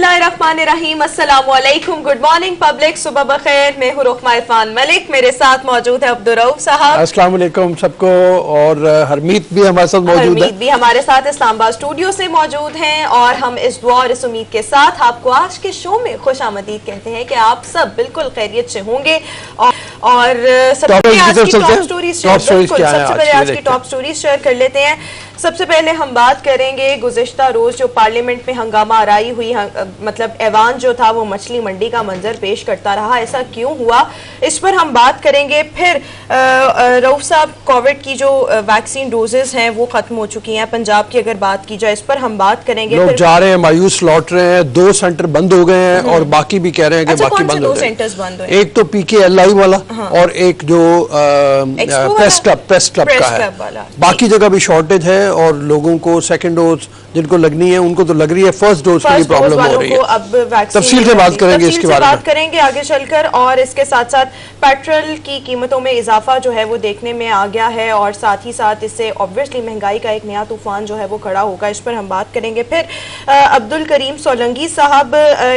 बिस्मिल्लाहिर्रहमानिर्रहीम, अस्सलामुअलैकुम, good morning public, सुबह बखैर। मैं हूँ रुकमा इरफान मलिक, मेरे साथ मौजूद है अब्दुर्रऊफ साहब। अस्सलाम वालेकुम सबको। और हरमीत भी हमारे साथ मौजूद है। हरमीत भी हमारे साथ इस्लामाबाद स्टूडियो से मौजूद हैं और हम इस दुआ और इस उम्मीद के साथ आपको आज के शो में खुशामदीद कहते हैं कि आप सब बिल्कुल खैरियत से होंगे। और सबसे पहले आज की टॉप स्टोरीज शेयर कर लेते हैं। सबसे पहले हम बात करेंगे गुज़िश्ता रोज जो पार्लियामेंट में हंगामा आराई हुई, मतलब ऐवान जो था वो मछली मंडी का मंजर पेश करता रहा, ऐसा क्यों हुआ, इस पर हम बात करेंगे। फिर रऊफ साहब, कोविड की जो वैक्सीन डोजेस हैं वो खत्म हो चुकी हैं पंजाब की, अगर बात की जाए इस पर हम बात करेंगे। लोग जा रहे हैं, मायूस लौट रहे हैं, 2 सेंटर बंद हो गए हैं और बाकी भी कह रहे हैं कि बाकी बंद हो गए। सेंटर्स बंद हुए? एक तो PKLI वाला और एक जो प्रेस क्लब का है। बाकी जगह भी शॉर्टेज है और लोगों को सेकंड डोज जिनको लगनी है उनको तो लग रही है, फर्स्ट डोज के लिए प्रॉब्लम हो रही है। अब तफसील से बात करेंगे इसके बारे में, बात करेंगे आगे चलकर। और इसके साथ साथ पेट्रोल की कीमतों में इजाफा जो है वो देखने में आ गया है और साथ ही साथ इससे ऑब्वियसली महंगाई का एक नया तूफान जो है वो खड़ा होगा, इस पर हम बात करेंगे। फिर अब्दुल करीम सोलंकी साहब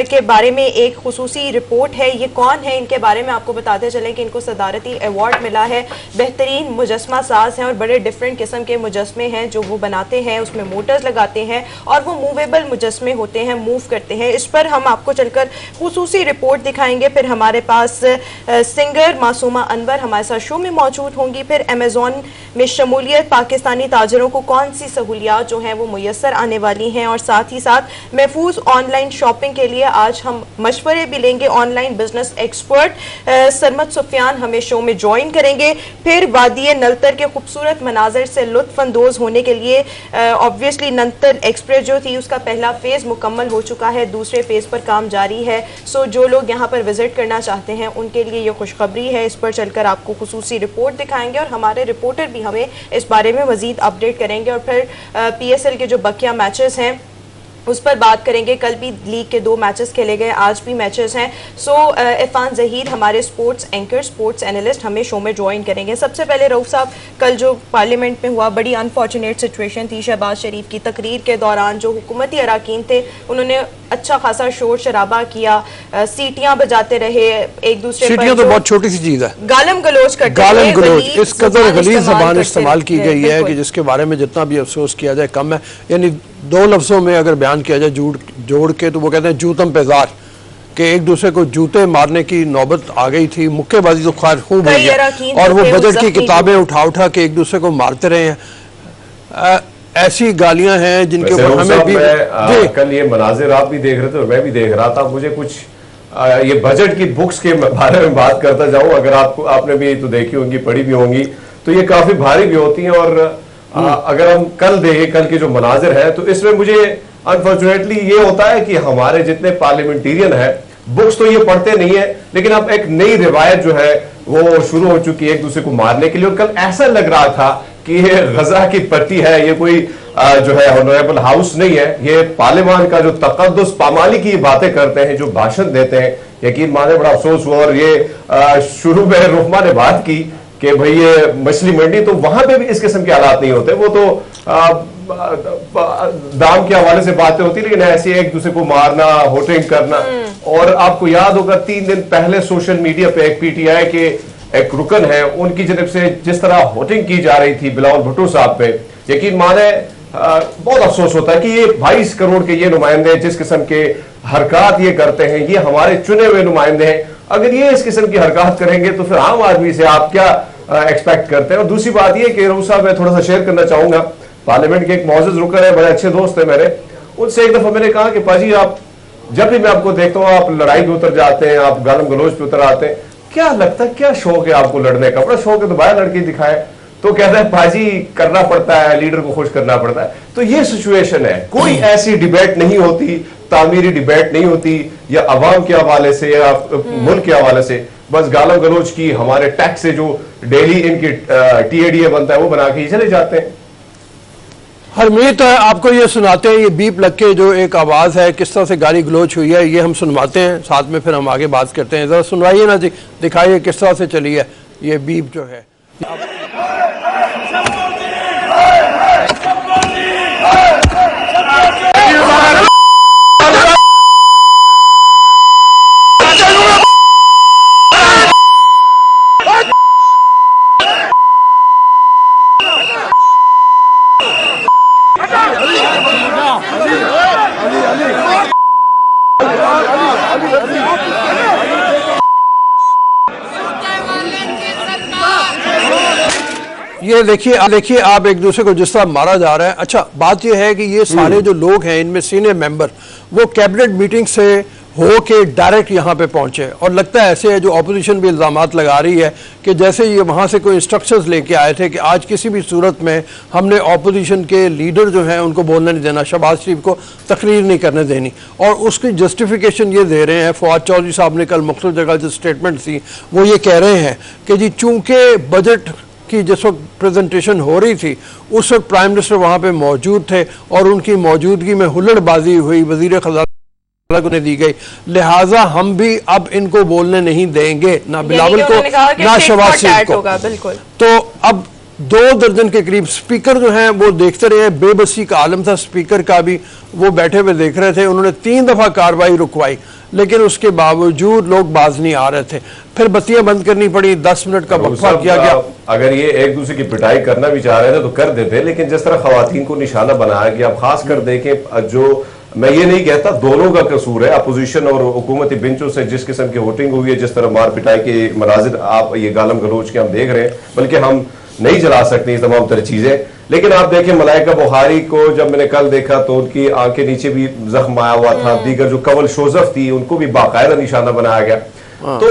के बारे में एक खुसूसी रिपोर्ट है, ये कौन है इनके बारे में आपको बताते चलें कि इनको सदारती अवार्ड मिला है, बेहतरीन मुजस्मा साज हैं और बड़े डिफरेंट किस्म के मुजस्मे हैं जो वो बनाते हैं, उसमें मोटर्स लगाते हैं और वो मूवेबल मुजस्मे होते हैं, मूव करते हैं। इस पर हम आपको चलकर खुसूसी रिपोर्ट दिखाएंगे। फिर हमारे पास सिंगर मासूमा अनवर हमारे साथ शो में मौजूद होंगी। फिर अमेज़ॉन में शमूलियत, पाकिस्तानी ताजरों को कौन सी सहूलियात जो हैं वो मुयस्सर आने वाली हैं और साथ ही साथ महफूज ऑनलाइन शॉपिंग के लिए आज हम मशवरे भी लेंगे। Online business expert Sarmad Sufiyan हमें शो में ज्वाइन करेंगे। फिर वादी नलतर के खूबसूरत मनाजर से लुत्फ अंदोज होने के लिए ऑब्वियसली नलतर एक्सप्रेस जो थी उसका पहला फेज मुकम्मल हो चुका है, दूसरे फेज पर काम जारी है। सो जो लोग यहाँ पर विजिट करना चाहते हैं उनके लिए ये खुशखबरी है। इस पर चलकर आपको खुसूसी रिपोर्ट दिखाएंगे और हमारे रिपोर्टर भी हमें इस बारे में मजीद अपडेट करेंगे। और फिर PSL के जो बकिया मैचेस हैं उस पर बात करेंगे। कल भी लीग के 2 मैचेस खेले गए, आज भी मैचेस हैं। सो इरफान ज़हीर हमारे स्पोर्ट्स एंकर, स्पोर्ट्स एनालिस्ट हमें शो में ज्वाइन करेंगे। सबसे पहले रऊफ साहब, कल जो पार्लियामेंट में हुआ बड़ी अनफॉर्चुनेट सिचुएशन थी। शहबाज शरीफ की तकरीर के दौरान जो हुकूमती अराकीन थे उन्होंने अच्छा खासा शोर शराबा किया, सीटियां बजाते रहे, एक दूसरे पर सीटियां तो बहुत छोटी सी चीज है, गालम गलोच करते गालम गलोच, इस कदर गलीज ज़बान इस्तेमाल की गई है कि जिसके बारे में जितना भी अफसोस किया जाए कम है। यानी 2 लफ्जों में अगर बयान किया जाए जोड़ के तो वो कहते हैं जूतम पेजार, कि एक दूसरे को जूते मारने की नौबत आ गई थी। मुक्केबाजी तो खैर खूब हुई है और वो बजट की किताबें उठा के एक दूसरे को मारते रहे हैं। ऐसी गालियां हैं जिनके ऊपर हमें भी कल ये मनाजिर आप भी देख रहे थे और मैं भी देख रहा था। मुझे कुछ ये बजट की बुक्स के बारे में बात करता जाऊं, अगर आपने भी तो देखी होंगी, पढ़ी भी होंगी, तो ये काफी भारी भी होती हैं। और अगर हम कल देखें कल के जो मनाजिर है तो इसमें मुझे अनफॉर्चुनेटली ये होता है कि हमारे जितने पार्लियामेंटेरियन है बुक्स तो ये पढ़ते नहीं है, लेकिन अब एक नई रिवायत जो है वो शुरू हो चुकी है एक दूसरे को मारने के लिए। और कल ऐसा लग रहा था कि ये गजा की पट्टी है, ये कोई जो है ऑनरेबल हाउस नहीं है, ये पार्लियामान का जो तकद्दुस पामाली की बातें करते हैं, जो भाषण देते हैं। यकीन माने बड़ा अफसोस हुआ। और ये शुरू में रुकमा ने बात की कि भाई ये मछली मंडी, तो वहां पे भी इस किस्म के हालात नहीं होते, वो तो दाम के हवाले से बातें होती, लेकिन ऐसे एक दूसरे को मारना, होटिंग करना। और आपको याद होगा 3 दिन पहले सोशल मीडिया पे एक PTI के एक रुकन है, उनकी तरफ से जिस तरह होटिंग की जा रही थी बिलावल भुट्टो साहब पे, यकीन माने बहुत अफसोस होता है कि ये 22 करोड़ के ये नुमाइंदे जिस किस्म के हरकत ये करते हैं, ये हमारे चुने हुए नुमाइंदे हैं। अगर ये इस किस्म की हरकत करेंगे तो फिर आम आदमी से आप क्या एक्सपेक्ट करते हैं। और दूसरी बात ये कि रऊफ साहब मैं थोड़ा सा शेयर करना चाहूंगा, पार्लियामेंट के एक मौजूद रुकन है, बड़े अच्छे दोस्त है मेरे, उनसे एक दफा मैंने कहा कि पाजी आप जब भी मैं आपको देखता हूँ आप लड़ाई पे उतर जाते हैं, आप गालम गलोच पे उतर आते हैं, क्या लगता है, क्या शौक है आपको लड़ने का? बड़ा शौक है तो बाहर लड़के दिखाए। तो कहता है पाजी करना पड़ता है, लीडर को खुश करना पड़ता है। तो ये सिचुएशन है, कोई ऐसी डिबेट नहीं होती, तामीरी डिबेट नहीं होती, या अवाम के हवाले से या मुल्क के हवाले से, बस गालम गलोच की, हमारे टैक्स से जो डेली इनकी TADA बनता है वो बना के ही चले जाते हैं। हरमीत आपको ये सुनाते हैं, ये बीप लग के जो एक आवाज़ है किस तरह से गाली गलोच हुई है, ये हम सुनवाते हैं, साथ में फिर हम आगे बात करते हैं। ज़रा सुनवाइए ना जी, दिखाइए किस तरह से चली है ये बीप जो है। देखिए आप एक दूसरे को जिस तरह मारा जा रहा है। अच्छा, बात यह है कि ये सारे जो लोग हैं इनमें सीनियर मेंबर वो कैबिनेट मीटिंग से हो के डायरेक्ट यहाँ पे पहुंचे, और लगता है ऐसे है जो ऑपोजिशन भी इल्ज़ामात लगा रही है कि जैसे ये वहाँ से कोई इंस्ट्रक्शंस लेके आए थे कि आज किसी भी सूरत में हमने ऑपोजिशन के लीडर जो हैं उनको बोलने नहीं देना, शहबाज शरीफ को तकरीर नहीं करने देनी, और उसकी जस्टिफिकेशन ये दे रहे हैं। फवाद चौधरी साहब ने कल मुख्तलिफ जगह जो स्टेटमेंट थी वो ये कह रहे हैं कि जी चूँकि बजट की जिस वक्त प्रेजेंटेशन हो रही थी उस वक्त प्राइम मिनिस्टर वहाँ पे मौजूद थे और उनकी मौजूदगी में हुल्लड़बाजी हुई, वज़ीर ख़ज़ाना को दी गई, लिहाजा हम भी अब इनको बोलने नहीं देंगे, ना बिलावल को ना शहबाज शरीफ को। बिल्कुल। तो अब 2 दर्जन के करीब स्पीकर जो हैं वो देखते रहे, बेबसी का आलम था स्पीकर का भी, वो बैठे हुए देख रहे थे। उन्होंने 3 दफा कार्रवाई रुकवाई लेकिन उसके बावजूद लोग बाज नहीं आ रहे थे, फिर बत्तियां बंद करनी पड़ी, 10 मिनट का वक्फा किया गया। अगर ये एक दूसरे की पिटाई करना भी चाह रहे थे तो कर देते, लेकिन जिस तरह खवातीन को निशाना बनाया गया, खास कर देखें, जो मैं ये नहीं कहता दोनों का कसूर है, अपोजिशन और हुकूमती बेंचों से जिस किस्म की वोटिंग हुई है, जिस तरह मार पिटाई के मनाजिर आप ये गालम गलोच के हम देख रहे हैं, बल्कि हम नहीं जला सकते ये तमाम तरह चीजें। लेकिन आप देखें मलाइका बुखारी को जब मैंने कल देखा तो उनकी आंख के नीचे भी जख्म आया हुआ था, दीगर जो कवल शोजफ थी उनको भी बाकायदा निशाना बनाया गया। तो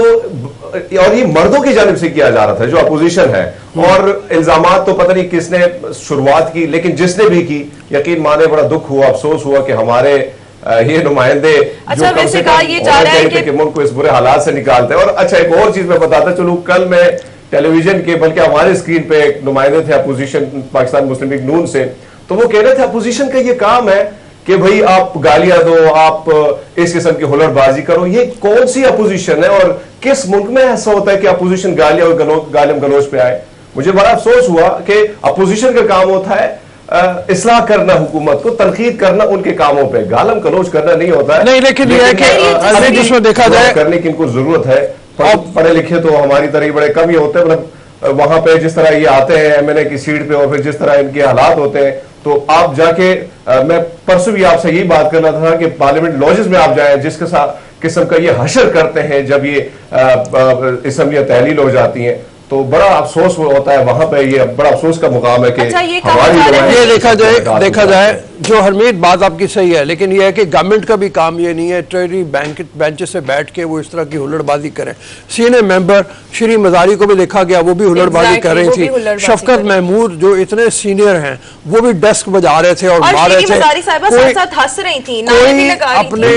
और ये मर्दों की जानिब से किया जा रहा था जो अपोजिशन है, और इल्जामात तो पता नहीं किसने शुरुआत की, लेकिन जिसने भी की यकीन माने बड़ा दुख हुआ, अफसोस हुआ कि हमारे ये नुमाइंदे अच्छा, जो कम से कम ये जा रहा है कि मुल्क को इस बुरे हालात से निकालते हैं। और अच्छा, एक और चीज मैं बताता चलूं, कल मैं टेलीविजन के बल्कि हमारे स्क्रीन पे एक नुमाइंदे थे अपोजिशन पाकिस्तान मुस्लिम लीग नून से, तो वो कह रहे थे अपोजिशन का ये काम है कि भाई आप गालियां दो, आप इस किस्म की हुलड़बाजी करो। ये कौन सी अपोजिशन है और किस मुल्क में ऐसा होता है कि अपोजिशन गालियां और गालिम गलोच पे आए? मुझे बड़ा अफसोस हुआ कि अपोजिशन का काम होता है इस्लाह करना, हुकूमत को तनकीद करना उनके कामों पे, गालम गलोच करना नहीं होता है। नहीं, लेकिन ये है कि जिसमें देखा जाए करने की इनको जरूरत है। पढ़े लिखे तो हमारी तरह बड़े कम ही होते हैं, मतलब वहां पे जिस तरह ये आते हैं एमएनए की सीट पे और फिर जिस तरह इनके हालात होते हैं, तो आप जाके मैं परसों भी आपसे यही बात करना था कि पार्लियामेंट लॉजेस में आप जाएं, जिसके साथ किस्म का ये हशर करते हैं जब ये असम्बलियां तहलील हो जाती हैं, तो बड़ा अफसोस होता है वहां पे। ये बड़ा अफसोस का मुकाम है कि अच्छा, ये देखा जाए जो हरमीत बात आपकी सही है, लेकिन यह है कि गवर्नमेंट का भी काम ये नहीं है ट्रेजरी बेंच से बैठ के वो इस तरह की हुल्लड़बाजी करें। सीनियर मेंबर श्री मजारी को भी देखा गया, वो भी हुल्लड़बाजी कर रही थी। शफकत महमूद जो इतने सीनियर हैं वो भी डेस्क बजा रहे थे और मार रहे थे, कोई अपने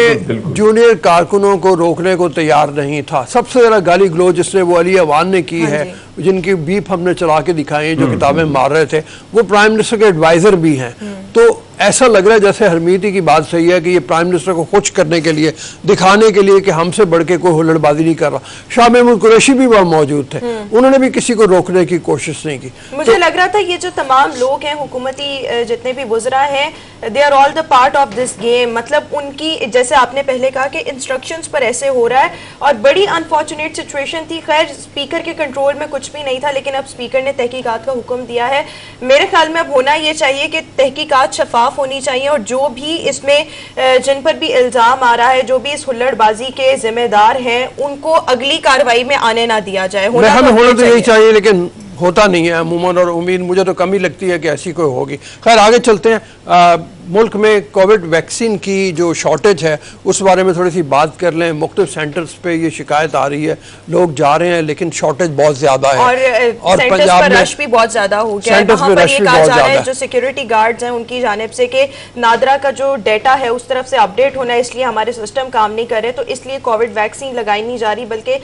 जूनियर कारकुनों को रोकने को तैयार नहीं था। सबसे ज्यादा गाली गलोच जिसने वो अली अवान ने की है, जिनकी बीप हमने चला के दिखाई, जो किताबें मार रहे थे, वो प्राइम मिनिस्टर के एडवाइजर भी हैं। तो ऐसा लग रहा है जैसे हरमीती की बात सही है कि ये प्राइम मिनिस्टर को खुश करने के लिए, दिखाने के लिए कि हमसे बढ़ के कोई हुल्लड़बाजी नहीं कर रहा। शाह महमूद कुरैशी भी वहां मौजूद थे, उन्होंने भी किसी को रोकने की कोशिश नहीं की। मुझे लग रहा था ये जो तमाम लोग हैं हुकूमती जितने भी वुज़रा हैं, they are all the part of this game. मतलब उनकी, जैसे आपने पहले कहा कि इंस्ट्रक्शंस पर ऐसे हो रहा है और बड़ी अनफॉर्चुनेट सिचुएशन थी। खैर स्पीकर के कंट्रोल में कुछ भी नहीं था, लेकिन अब स्पीकर ने तहकीकात का हुक्म दिया है। मेरे ख्याल में अब होना ये चाहिए कि तहकीकात शफाफ होनी चाहिए और जो भी इसमें जिन पर भी इल्जाम आ रहा है, जो भी इस हुल्लड़बाजी के जिम्मेदार हैं, उनको अगली कार्रवाई में आने ना दिया जाए। होना तो यही चाहिए, लेकिन होता नहीं है अमूमन, और उम्मीद मुझे तो कम ही लगती है कि ऐसी कोई होगी। खैर आगे चलते हैं। मुल्क में कोविड वैक्सीन की जो शॉर्टेज है उस बारे में थोड़ी सी बात कर लें। मुख्तलिफ सेंटर्स पे ये शिकायत आ रही है, लोग जा रहे हैं लेकिन शॉर्टेज बहुत ज्यादा है और पंजाब में रश भी बहुत ज्यादा हो गया है। वहां पर ये कहा जा रहा है जो सिक्योरिटी गार्ड्स हैं उनकी जानिब से कि नादरा का जो डेटा है उस तरफ से अपडेट होना है, इसलिए हमारे सिस्टम काम नहीं कर रहे, तो इसलिए कोविड वैक्सीन लगाई नहीं जा रही। बल्कि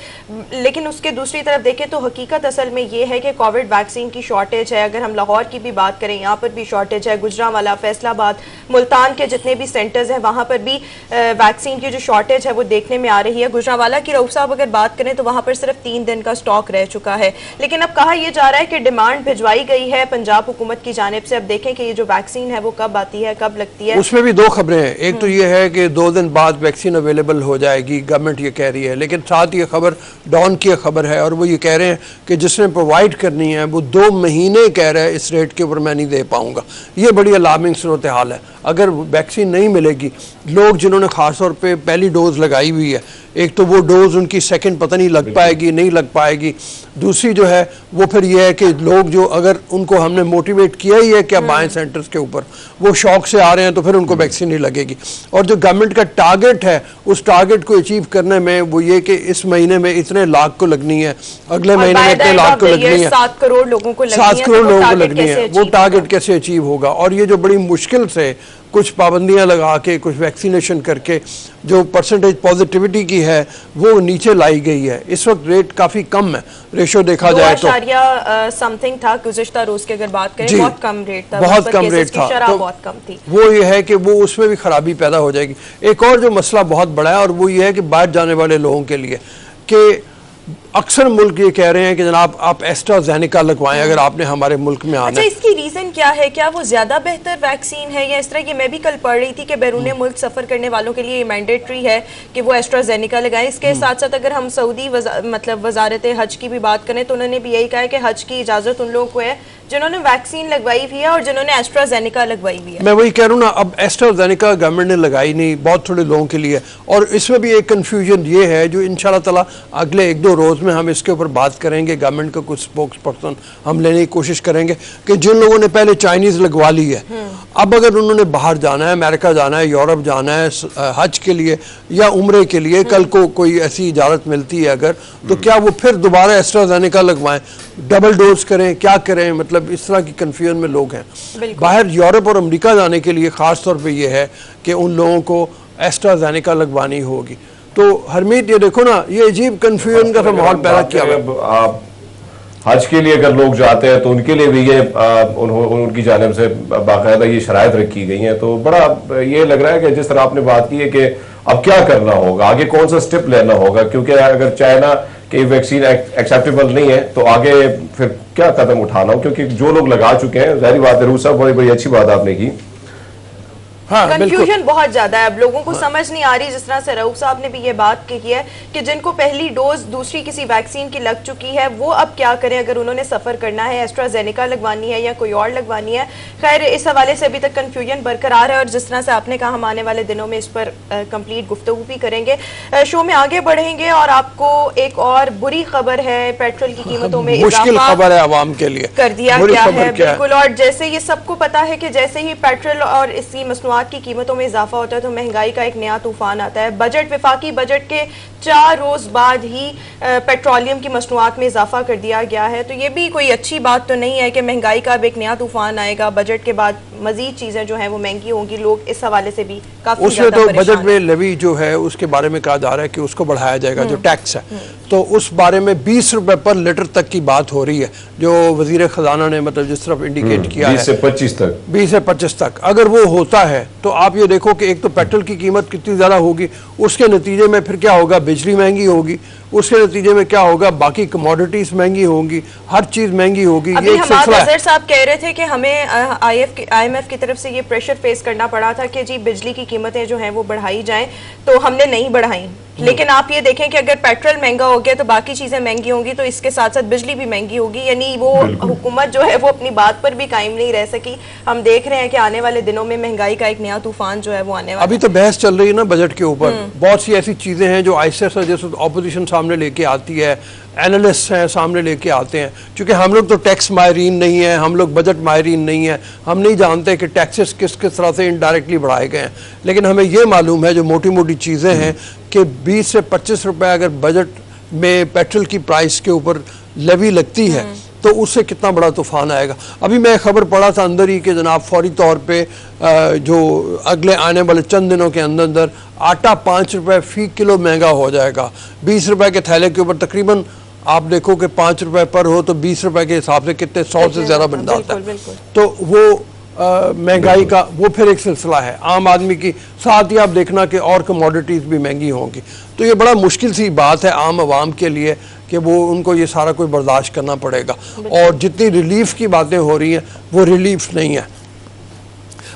लेकिन उसके दूसरी तरफ देखें तो हकीकत असल में ये है कि कोविड वैक्सीन की शॉर्टेज है। अगर हम लाहौर की भी बात करें, यहाँ पर भी शॉर्टेज है। गुजरांवाला, फैसलाबाद, मुल्तान के जितने भी सेंटर्स हैं वहां पर भी वैक्सीन की जो शॉर्टेज है वो देखने में आ रही है। गुजरांवाला की रऊफ साहब अगर बात करें तो वहां पर सिर्फ 3 दिन का स्टॉक रह चुका है, लेकिन अब कहा यह जा रहा है कि डिमांड भिजवाई गई है पंजाब हुकूमत की जानिब से। अब देखें कि ये जो वैक्सीन है वो कब आती है, कब लगती है। उसमें भी 2 खबरें हैं। एक तो ये है कि 2 दिन बाद वैक्सीन अवेलेबल हो जाएगी, गवर्नमेंट ये कह रही है, लेकिन साथ ये खबर डॉन की खबर है और वो ये कह रहे हैं कि जिसने प्रोवाइड करनी है वो 2 महीने कह रहे हैं इस रेट के ऊपर मैं नहीं दे पाऊंगा। ये बड़ी अलार्मिंग सूरत हाल है। अगर वैक्सीन नहीं मिलेगी, लोग जिन्होंने ख़ास तौर पे पहली डोज लगाई हुई है, एक तो वो डोज उनकी सेकंड पता नहीं लग पाएगी नहीं लग पाएगी, दूसरी जो है वो फिर ये है कि लोग जो अगर उनको हमने मोटिवेट किया ही है कि अब आए सेंटर्स के ऊपर, वो शौक से आ रहे हैं तो फिर उनको वैक्सीन नहीं लगेगी। और जो गवर्नमेंट का टारगेट है, उस टारगेट को अचीव करने में वो ये कि इस महीने में इतने लाख को लगनी है, अगले महीने में इतने लाख को लगनी है, 7 करोड़ लोगों को लगनी है, 7 करोड़ लोगों को लगनी है, वो टारगेट कैसे अचीव होगा। और ये जो बड़ी मुश्किल से कुछ पाबंदियां लगा के कुछ वैक्सीनेशन करके जो परसेंटेज पॉजिटिविटी की है वो नीचे लाई गई है। इस वक्त रेट काफी कम है, रेशो देखा जाए तो समथिंग था गुज़िश्ता रोज की अगर बात करें, बहुत कम रेट था, बहुत कम रेट था, तो बहुत कम थी। वो ये है कि वो उसमें भी खराबी पैदा हो जाएगी। एक और जो मसला बहुत बड़ा है और वो ये है कि बाहर जाने वाले लोगों के लिए कि अक्सर मुल्क ये कह रहे हैं कि जनाब आप एस्ट्राजेनेका लगवाएं अगर आपने हमारे मुल्क में आना। अच्छा, इसकी रीजन क्या है? क्या वो ज्यादा बेहतर वैक्सीन है या इस तरह की? मैं भी कल पढ़ रही थी कि बैरून मुल्क सफर करने वालों के लिए ये मैंडेटरी है कि वो एस्ट्राजेनेका लगाएं। इसके साथ साथ अगर हम सऊदी मतलब वजारत हज की भी बात करें तो उन्होंने भी यही कहा है कि हज की इजाजत उन लोगों को है जिन्होंने वैक्सीन लगवाई हुई है और जिन्होंने एस्ट्राजेनेका लगवाई हुई है। मैं वही कह रहा हूँ ना, अब एस्ट्राजेनेका गवर्नमेंट ने लगाई नहीं, बहुत थोड़े लोगों के लिए। और इसमें भी एक कंफ्यूजन ये है जो इंशाल्लाह ताला अगले 1-2 रोज में हम इसके ऊपर बात करेंगे, गवर्नमेंट का कुछ स्पोक्स पर्सन हम लेने की कोशिश करेंगे कि जिन लोगों ने पहले चाइनीज लगवा ली है, अब अगर उन्होंने बाहर जाना है, अमेरिका जाना है, यूरोप जाना है हज के लिए या उम्रे के लिए, कल को कोई ऐसी इजाजत मिलती है अगर, तो क्या वो फिर दोबारा एस्ट्राजेनेका लगवाएं, डबल डोज करें, क्या करें? मतलब इस तरह की कंफ्यूजन में लोग हैं। बाहर यूरोप और अमेरिका जाने के लिए खास तौर पे ये है कि उन लोगों को एस्ट्राजेनेका लगवानी होगी। तो हरमीत ये देखो ना, ये अजीब कंफ्यूजन का माहौल पैदा किया हुआ। हज के लिए अगर लोग जाते हैं तो उनके लिए भी ये उनकी जानिब से बाकायदा ये शराइत रखी गई हैं, तो बड़ा ये लग रहा है कि जिस तरह आपने बात की है कि अब क्या करना होगा, आगे कौन सा स्टेप लेना होगा, क्योंकि अगर चाइना कि वैक्सीन एक्सेप्टेबल नहीं है तो आगे फिर क्या कदम उठाना हो, क्योंकि जो लोग लगा चुके हैं, जाहिर बात है रूस साहब बड़ी बड़ी अच्छी बात आपने की। हाँ, कंफ्यूजन बहुत ज्यादा है, अब लोगों को समझ नहीं आ रही। जिस तरह से रऊफ साहब ने भी ये बात कही है कि जिनको पहली डोज दूसरी किसी वैक्सीन की लग चुकी है वो अब क्या करें अगर उन्होंने सफर करना है, एस्ट्राजेनेका लगवानी है या कोई और लगवानी है। खैर, इस हवाले से अभी तक कंफ्यूजन बरकरार है और जिस तरह से आपने कहा हम आने वाले दिनों में इस पर कंप्लीट गुफ्तगू भी करेंगे। शो में आगे बढ़ेंगे और आपको एक और बुरी खबर है, पेट्रोल की कीमतों में मुश्किल खबर है आवाम के लिए कर दिया गया है। बिल्कुल, और जैसे ये सबको पता है कि जैसे ही पेट्रोल और इसकी मसनूआत की कीमतों में इजाफा होता है तो महंगाई का एक नया तूफान आता है। विफाकी बजट के 4 रोज बाद ही पेट्रोलियम की मसनूआत में इजाफा कर दिया गया है, तो ये भी कोई अच्छी बात तो नहीं है कि महंगाई का अब एक नया तूफान आएगा। बजट के बाद मजीद चीजें जो हैं वो महंगी होंगी, लोग इस हवाले से भी काफी उसमें तो बजट में लेवी जो है उसके बारे में कहा जा रहा है कि उसको बढ़ाया जाएगा, जो टैक्स है, तो उस बारे में 20 रुपए पर लीटर तक की बात हो रही है, जो वजीर खजाना ने मतलब जिस तरफ इंडिकेट किया है 20 से 25 तक, 20 से 25 तक अगर वो होता है तो आप ये देखो कि एक तो पेट्रोल की कीमत कितनी ज्यादा होगी, उसके नतीजे में फिर क्या होगा, बिजली महंगी होगी, उसके नतीजे में क्या होगा, बाकी कमोडिटीज महंगी होंगी, हर चीज महंगी होगी। अभी हमारे अजहर साहब कह रहे थे कि हमें IMF की तरफ से ये प्रेशर फेस करना पड़ा था कि जी बिजली की कीमतें जो हैं वो बढ़ाई जाएं, तो हमने नहीं बढ़ाई। लेकिन आप ये देखें कि अगर पेट्रोल महंगा हो गया तो बाकी चीजें महंगी होंगी, तो इसके साथ साथ बिजली भी महंगी होगी, यानी वो हुकूमत जो है वो अपनी बात पर भी कायम नहीं रह सकी। हम देख रहे हैं कि आने वाले दिनों में महंगाई का एक नया तूफान जो है वो आने वाला। अभी तो बहस चल रही है ना बजट के ऊपर, बहुत सी ऐसी चीजें हैं जो आहिस्ता जैसे ऑपोजिशन सामने लेके आती है, एनालिस्ट हैं सामने लेके आते हैं, क्योंकि हम लोग तो टैक्स माहिरीन नहीं है, हम लोग बजट माहिरीन नहीं है, हम नहीं जानते कि टैक्सेस किस किस तरह से इनडायरेक्टली बढ़ाए गए हैं। लेकिन हमें ये मालूम है जो मोटी मोटी चीज़ें हैं कि 20 से 25 रुपए अगर बजट में पेट्रोल की प्राइस के ऊपर लेवी लगती है तो उससे कितना बड़ा तूफान आएगा। अभी मैं खबर पढ़ा था अंदर ही कि जनाब फौरी तौर पे जो अगले आने वाले चंद दिनों के अंदर अंदर आटा 5 रुपए फी किलो महंगा हो जाएगा। 20 रुपए के थैले के ऊपर तकरीबन आप देखो कि 5 रुपए पर हो तो 20 रुपए के हिसाब से कितने 100 से ज्यादा बन जाता है। तो वो महंगाई का वो फिर एक सिलसिला है आम आदमी की, साथ ही आप देखना कि और कमोडिटीज भी महंगी होंगी। तो ये बड़ा मुश्किल सी बात है आम आवाम के लिए कि वो उनको ये सारा कोई बर्दाश्त करना पड़ेगा। और जितनी रिलीफ की बातें हो रही हैं वो रिलीफ नहीं है।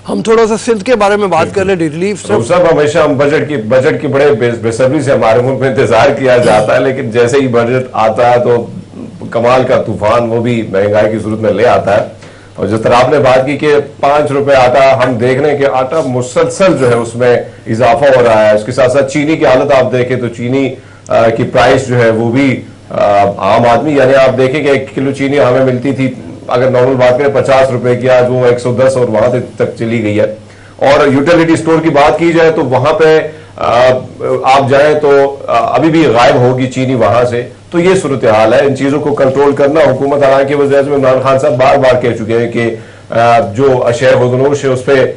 हम थोड़ा सा सिंध के बारे में बात कर रहे हैं, रिलीफ सब हमेशा हम बजट की बड़े बेसब्री से हमारे मुल्क में इंतजार किया जाता है, लेकिन जैसे ही बजट आता है तो कमाल का तूफान वो भी महंगाई की सूरत में ले आता है। और जिस तरह आपने बात की कि 5 रुपए आटा, हम देख रहे हैं कि आटा मुसलसल जो है उसमें इजाफा हो रहा है। उसके साथ साथ चीनी की हालत आप देखें तो चीनी की प्राइस जो है वो भी आम आदमी, यानी आप देखें कि 1 किलो चीनी हमें मिलती थी, अगर नॉर्मल बात करें 50 रुपए की, आज वो 110 और वहां तक चली गई है। और यूटिलिटी स्टोर की बात की जाए तो वहां पे आप जाए तो अभी भी गायब होगी चीनी वहां से। तो ये सूरत हाल है। इन चीजों को कंट्रोल करना हुकूमत, हालांकि वज़ीर-ए-आज़म इमरान खान साहब बार बार कह चुके हैं कि जो अशय खुदनोश है उस पर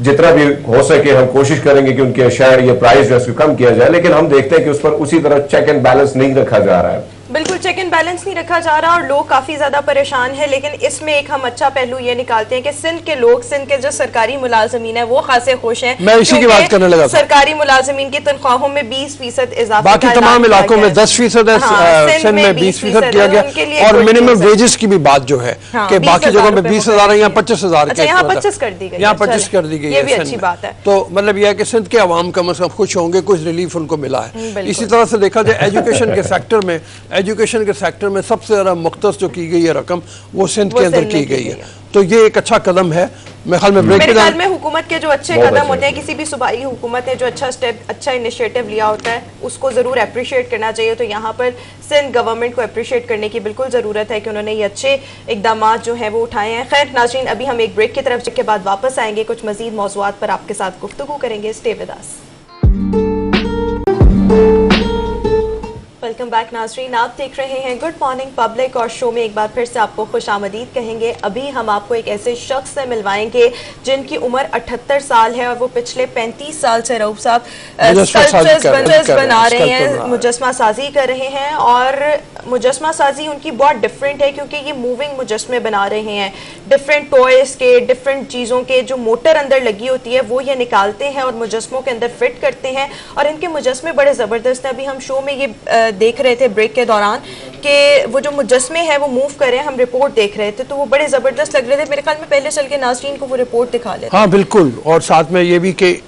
जितना भी हो सके हम कोशिश करेंगे कि उनके अशय ये प्राइस जो है उसको कम किया जाए, लेकिन हम देखते हैं कि उस पर उसी तरह चेक एंड बैलेंस नहीं रखा जा रहा है। बिल्कुल चेक एंड बैलेंस नहीं रखा जा रहा और लोग काफी ज्यादा परेशान हैं। लेकिन इसमें एक हम अच्छा पहलू ये निकालते हैं कि सिंध के लोग, सिंध के जो सरकारी मुलाजमीन है वो खासे खुश हैं। मैं इसी की बात करने लगा था। सरकारी मुलाजमीन की तनख्वाहों में 20% इजाफा, बाकी तमाम इलाकों में 10% है, सिंध में 20% किया गया। और मिनिमम वेजेस की भी बात जो है कि बाकी जगहों में 20,000 है, यहाँ 25,000 यहाँ 25 कर दी गई, यहाँ 25 कर दी गई है। ये भी अच्छी बात है। तो मतलब यह है कि सिंध के अवाम कम अज कम खुश होंगे, कुछ रिलीफ उनको मिला है। इसी तरह से देखा जाए एजुकेशन के सेक्टर में, एजुकेशन के सेक्टर में सबसे ज्यादा मुख्तस जो की गई है रकम वो सिंध के अंदर की गई है। तो ये एक अच्छा कदम है। मेरे ख्याल में मेरे ख्याल में हुकूमत के जो अच्छे कदम होते हैं, किसी भी सूबाई हुकूमत ने जो अच्छा स्टेप, अच्छा इनिशिएटिव लिया होता है उसको जरूर अप्रिशिएट करना चाहिए। तो यहाँ पर सिंध गवर्नमेंट को अप्रिशिएट करने की बिल्कुल जरूरत है कि उन्होंने ये अच्छे इकदाम जो हैं वो उठाए हैं। खैर नाज़रीन, अभी हम एक ब्रेक की तरफ के बाद वापस आएंगे, कुछ मजीद मौज़ूआत पर आपके साथ गुफ्तगू करेंगे। Stay with us. Welcome back नाज़रीन, आप देख रहे हैं गुड मॉर्निंग पब्लिक और शो में एक बार फिर से आपको खुशामदीद कहेंगे। अभी हम आपको एक ऐसे शख्स से मिलवाएंगे जिनकी उम्र 78 साल है और वो पिछले 35 साल से रऊफ साहब स्कल्पचर्स बना रहे हैं, मुजस्मा साजी कर रहे हैं। और मुजस्मा साजी उनकी बहुत डिफरेंट है क्योंकि ये मूविंग मुजस्मे बना रहे हैं। डिफरेंट टॉयज़ के, डिफरेंट चीज़ों के जो मोटर अंदर लगी होती है वो ये निकालते हैं और मुजस्मों के अंदर फिट करते हैं। और इनके मुजस्मे बड़े ज़बरदस्त हैं। अभी हम शो में ये देख रहे थे ब्रेक के दौरान कि वो जो मुजस्मे हैं वो मूव कर रहे हैं, हम रिपोर्ट देख रहे थे तो वो बड़े ज़बरदस्त लग रहे थे। मेरे ख्याल में पहले चल के नाज़रीन को वो रिपोर्ट दिखा लेते। हाँ बिल्कुल, और साथ में ये भी कि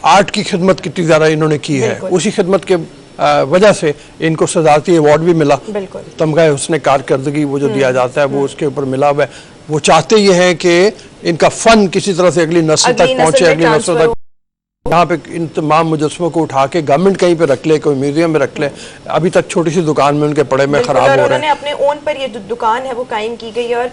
आर्ट की खिदमत कितनी ज़्यादा इन्होंने की है, उसी खिदमत के वजह से इनको सदारती अवार्ड भी मिला। तमगा हुस्न कारकर्दगी वो जो दिया जाता है वो उसके ऊपर मिला हुआ है। वो चाहते ये हैं कि इनका फन किसी तरह से अगली नस्ल तक पहुंचे, अगली नस्ल तक। यहाँ पे इन तमाम मुजस्मों को उठा के गवर्नमेंट कहीं पे रख ले, कोई म्यूजियम में रख ले। अभी तक छोटी सी दुकान में उनके पड़े में खराब हो रहे हैं। उन्होंने अपने ओन पर ये दुकान है वो कायम की गई है। और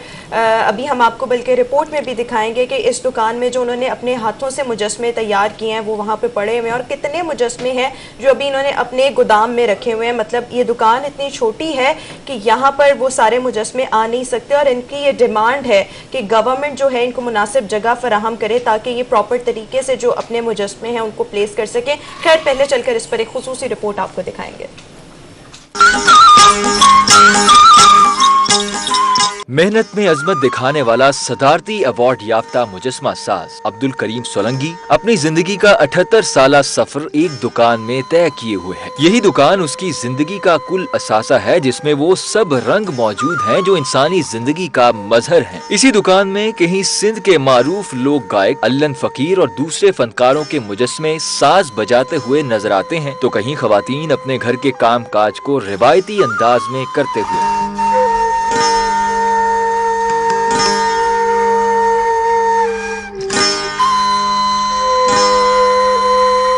अभी हम आपको बल्कि रिपोर्ट में भी दिखाएंगे कि इस दुकान में जो उन्होंने अपने हाथों से मुजस्मे तैयार किए हैं वो वहाँ पे पड़े हुए हैं। और कितने मुजस्मे हैं जो अभी इन्होंने अपने गोदाम में रखे हुए हैं। मतलब ये दुकान इतनी छोटी है कि यहाँ पर वो सारे मुजस्मे आ नहीं सकते। और इनकी ये डिमांड है कि गवर्नमेंट जो है इनको मुनासिब जगह फराहम करे ताकि ये प्रॉपर तरीके से जो अपने मुजस्मे हैं उनको प्लेस कर सके। खैर पहले चलकर इस पर एक खुसूसी रिपोर्ट आपको दिखाएंगे। मेहनत में अजमत दिखाने वाला सदारती अवार्ड याफ्ता मुजस्मा साज अब्दुल करीम सोलंकी अपनी जिंदगी का 78 साला सफर एक दुकान में तय किए हुए है। यही दुकान उसकी जिंदगी का कुल असासा है जिसमें वो सब रंग मौजूद हैं जो इंसानी जिंदगी का मजहर है। इसी दुकान में कहीं सिंध के मारूफ लोक गायक अल्लन फकीर और दूसरे फनकारों के मुजस्मे साज बजाते हुए नजर आते हैं तो कहीं खवातीन अपने घर के काम काज को रिवायती अंदाज में करते हुए।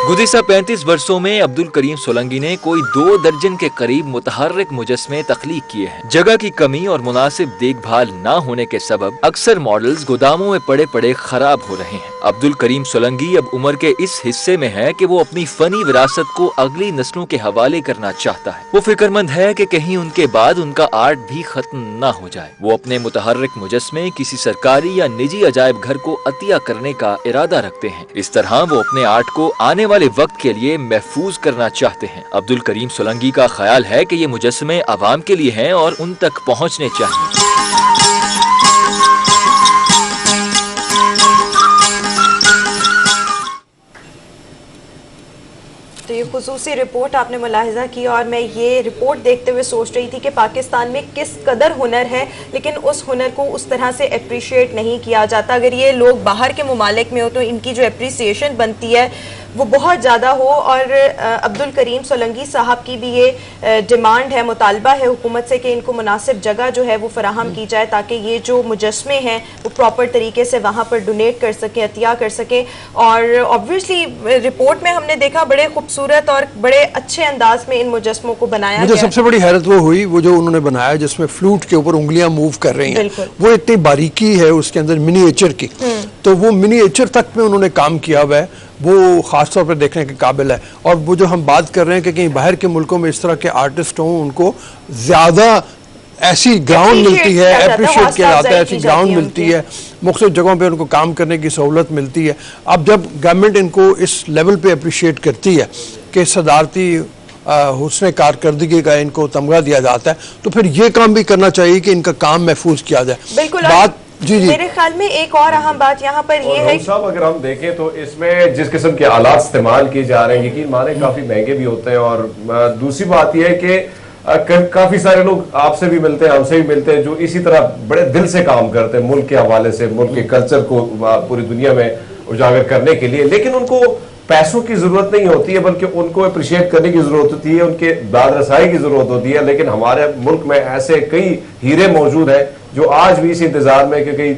गुज़िश्ता 35 वर्षों में अब्दुल करीम सोलंकी ने कोई 2 दर्जन के करीब मुतहर्रिक मुजस्मे तख्लीक किए हैं। जगह की कमी और मुनासिब देखभाल न होने के सबब अक्सर मॉडल्स गोदामों में पड़े पड़े खराब हो रहे हैं। अब्दुल करीम सोलंकी अब उम्र के इस हिस्से में है कि वो अपनी फनी विरासत को अगली नस्लों के हवाले करना चाहता है। वो फिक्रमंद है कि कहीं उनके बाद उनका आर्ट भी खत्म न हो जाए। वो अपने मुतहर्रिक मुजस्मे किसी सरकारी या निजी अजायब घर को अतिया करने का इरादा रखते हैं। इस तरह वो अपने आर्ट को आने वाले वक्त के लिए महफूज करना चाहते हैं। अब्दुल करीम सोलंकी का ख्याल है कि ये मुजस्मे आवाम के लिए हैं और उन तक पहुंचने चाहिए। तो ये खुसूसी रिपोर्ट आपने मुलाहिजा की और मैं ये रिपोर्ट देखते हुए सोच रही थी कि पाकिस्तान में किस कदर हुनर है लेकिन उस हुनर को उस तरह से अप्रिशिएट नहीं किया जाता। अगर ये लोग बाहर के मुमालिक में हो तो इनकी जो अप्रिसिएशन बनती है वो बहुत ज़्यादा हो। और अब्दुल करीम सोलंगी साहब की भी ये डिमांड है, मुतालबा है हुकूमत से कि इनको मुनासिब जगह जो है वो फराहम की जाए ताकि ये जो मुजस्मे हैं वो प्रॉपर तरीके से वहाँ पर डोनेट कर सकें, अतिया कर सकें। और ऑब्वियसली रिपोर्ट में हमने देखा बड़े खूबसूरत और बड़े अच्छे अंदाज में इन मुजस्मों को बनाया मुझे गया। सबसे बड़ी हैरत वो हुई वो जो उन्होंने बनाया जिसमें फ्लूट के ऊपर उंगलियां मूव कर रही हैं, वो इतनी बारीकी है उसके अंदर मिनिएचर की, तो वो मिनिएचर तक में उन्होंने काम किया हुआ है, वो ख़ास तौर पर देखने के काबिल है। और वो जो हम बात कर रहे हैं कि कहीं बाहर के मुल्कों में इस तरह के आर्टिस्ट हों, उनको ज़्यादा ऐसी ग्राउंड मिलती है, अप्रिशिएट किया जाता है, ऐसी ग्राउंड मिलती है, मुख्तलिफ जगहों पे उनको काम करने की सहूलत मिलती है। अब जब गवर्नमेंट इनको इस लेवल पे अप्रिशिएट करती है कि सदारती हुस्न कारकर्दगी का इनको तमगा दिया जाता है, तो फिर ये काम भी करना चाहिए कि इनका काम महफूज किया जाए। बिल्कुल। बात जी मेरे ख्याल में एक और अहम बात यहाँ पर ये है साहब, अगर हम देखें तो इसमें जिस किस्म के आलात इस्तेमाल किए जा रहे हैं, यकीन माने काफी महंगे भी होते हैं। और दूसरी बात यह है कि काफी सारे लोग आपसे भी मिलते हैं, हमसे भी मिलते हैं, जो इसी तरह बड़े दिल से काम करते हैं मुल्क के हवाले से, मुल्क के कल्चर को पूरी दुनिया में उजागर करने के लिए, लेकिन उनको पैसों की जरूरत नहीं होती है, बल्कि उनको अप्रिशिएट करने की जरूरत होती है, उनके दाद रसाई की जरूरत होती है। लेकिन हमारे मुल्क में ऐसे कई हीरे मौजूद हैं जो आज भी इस इंतजार में कि कहीं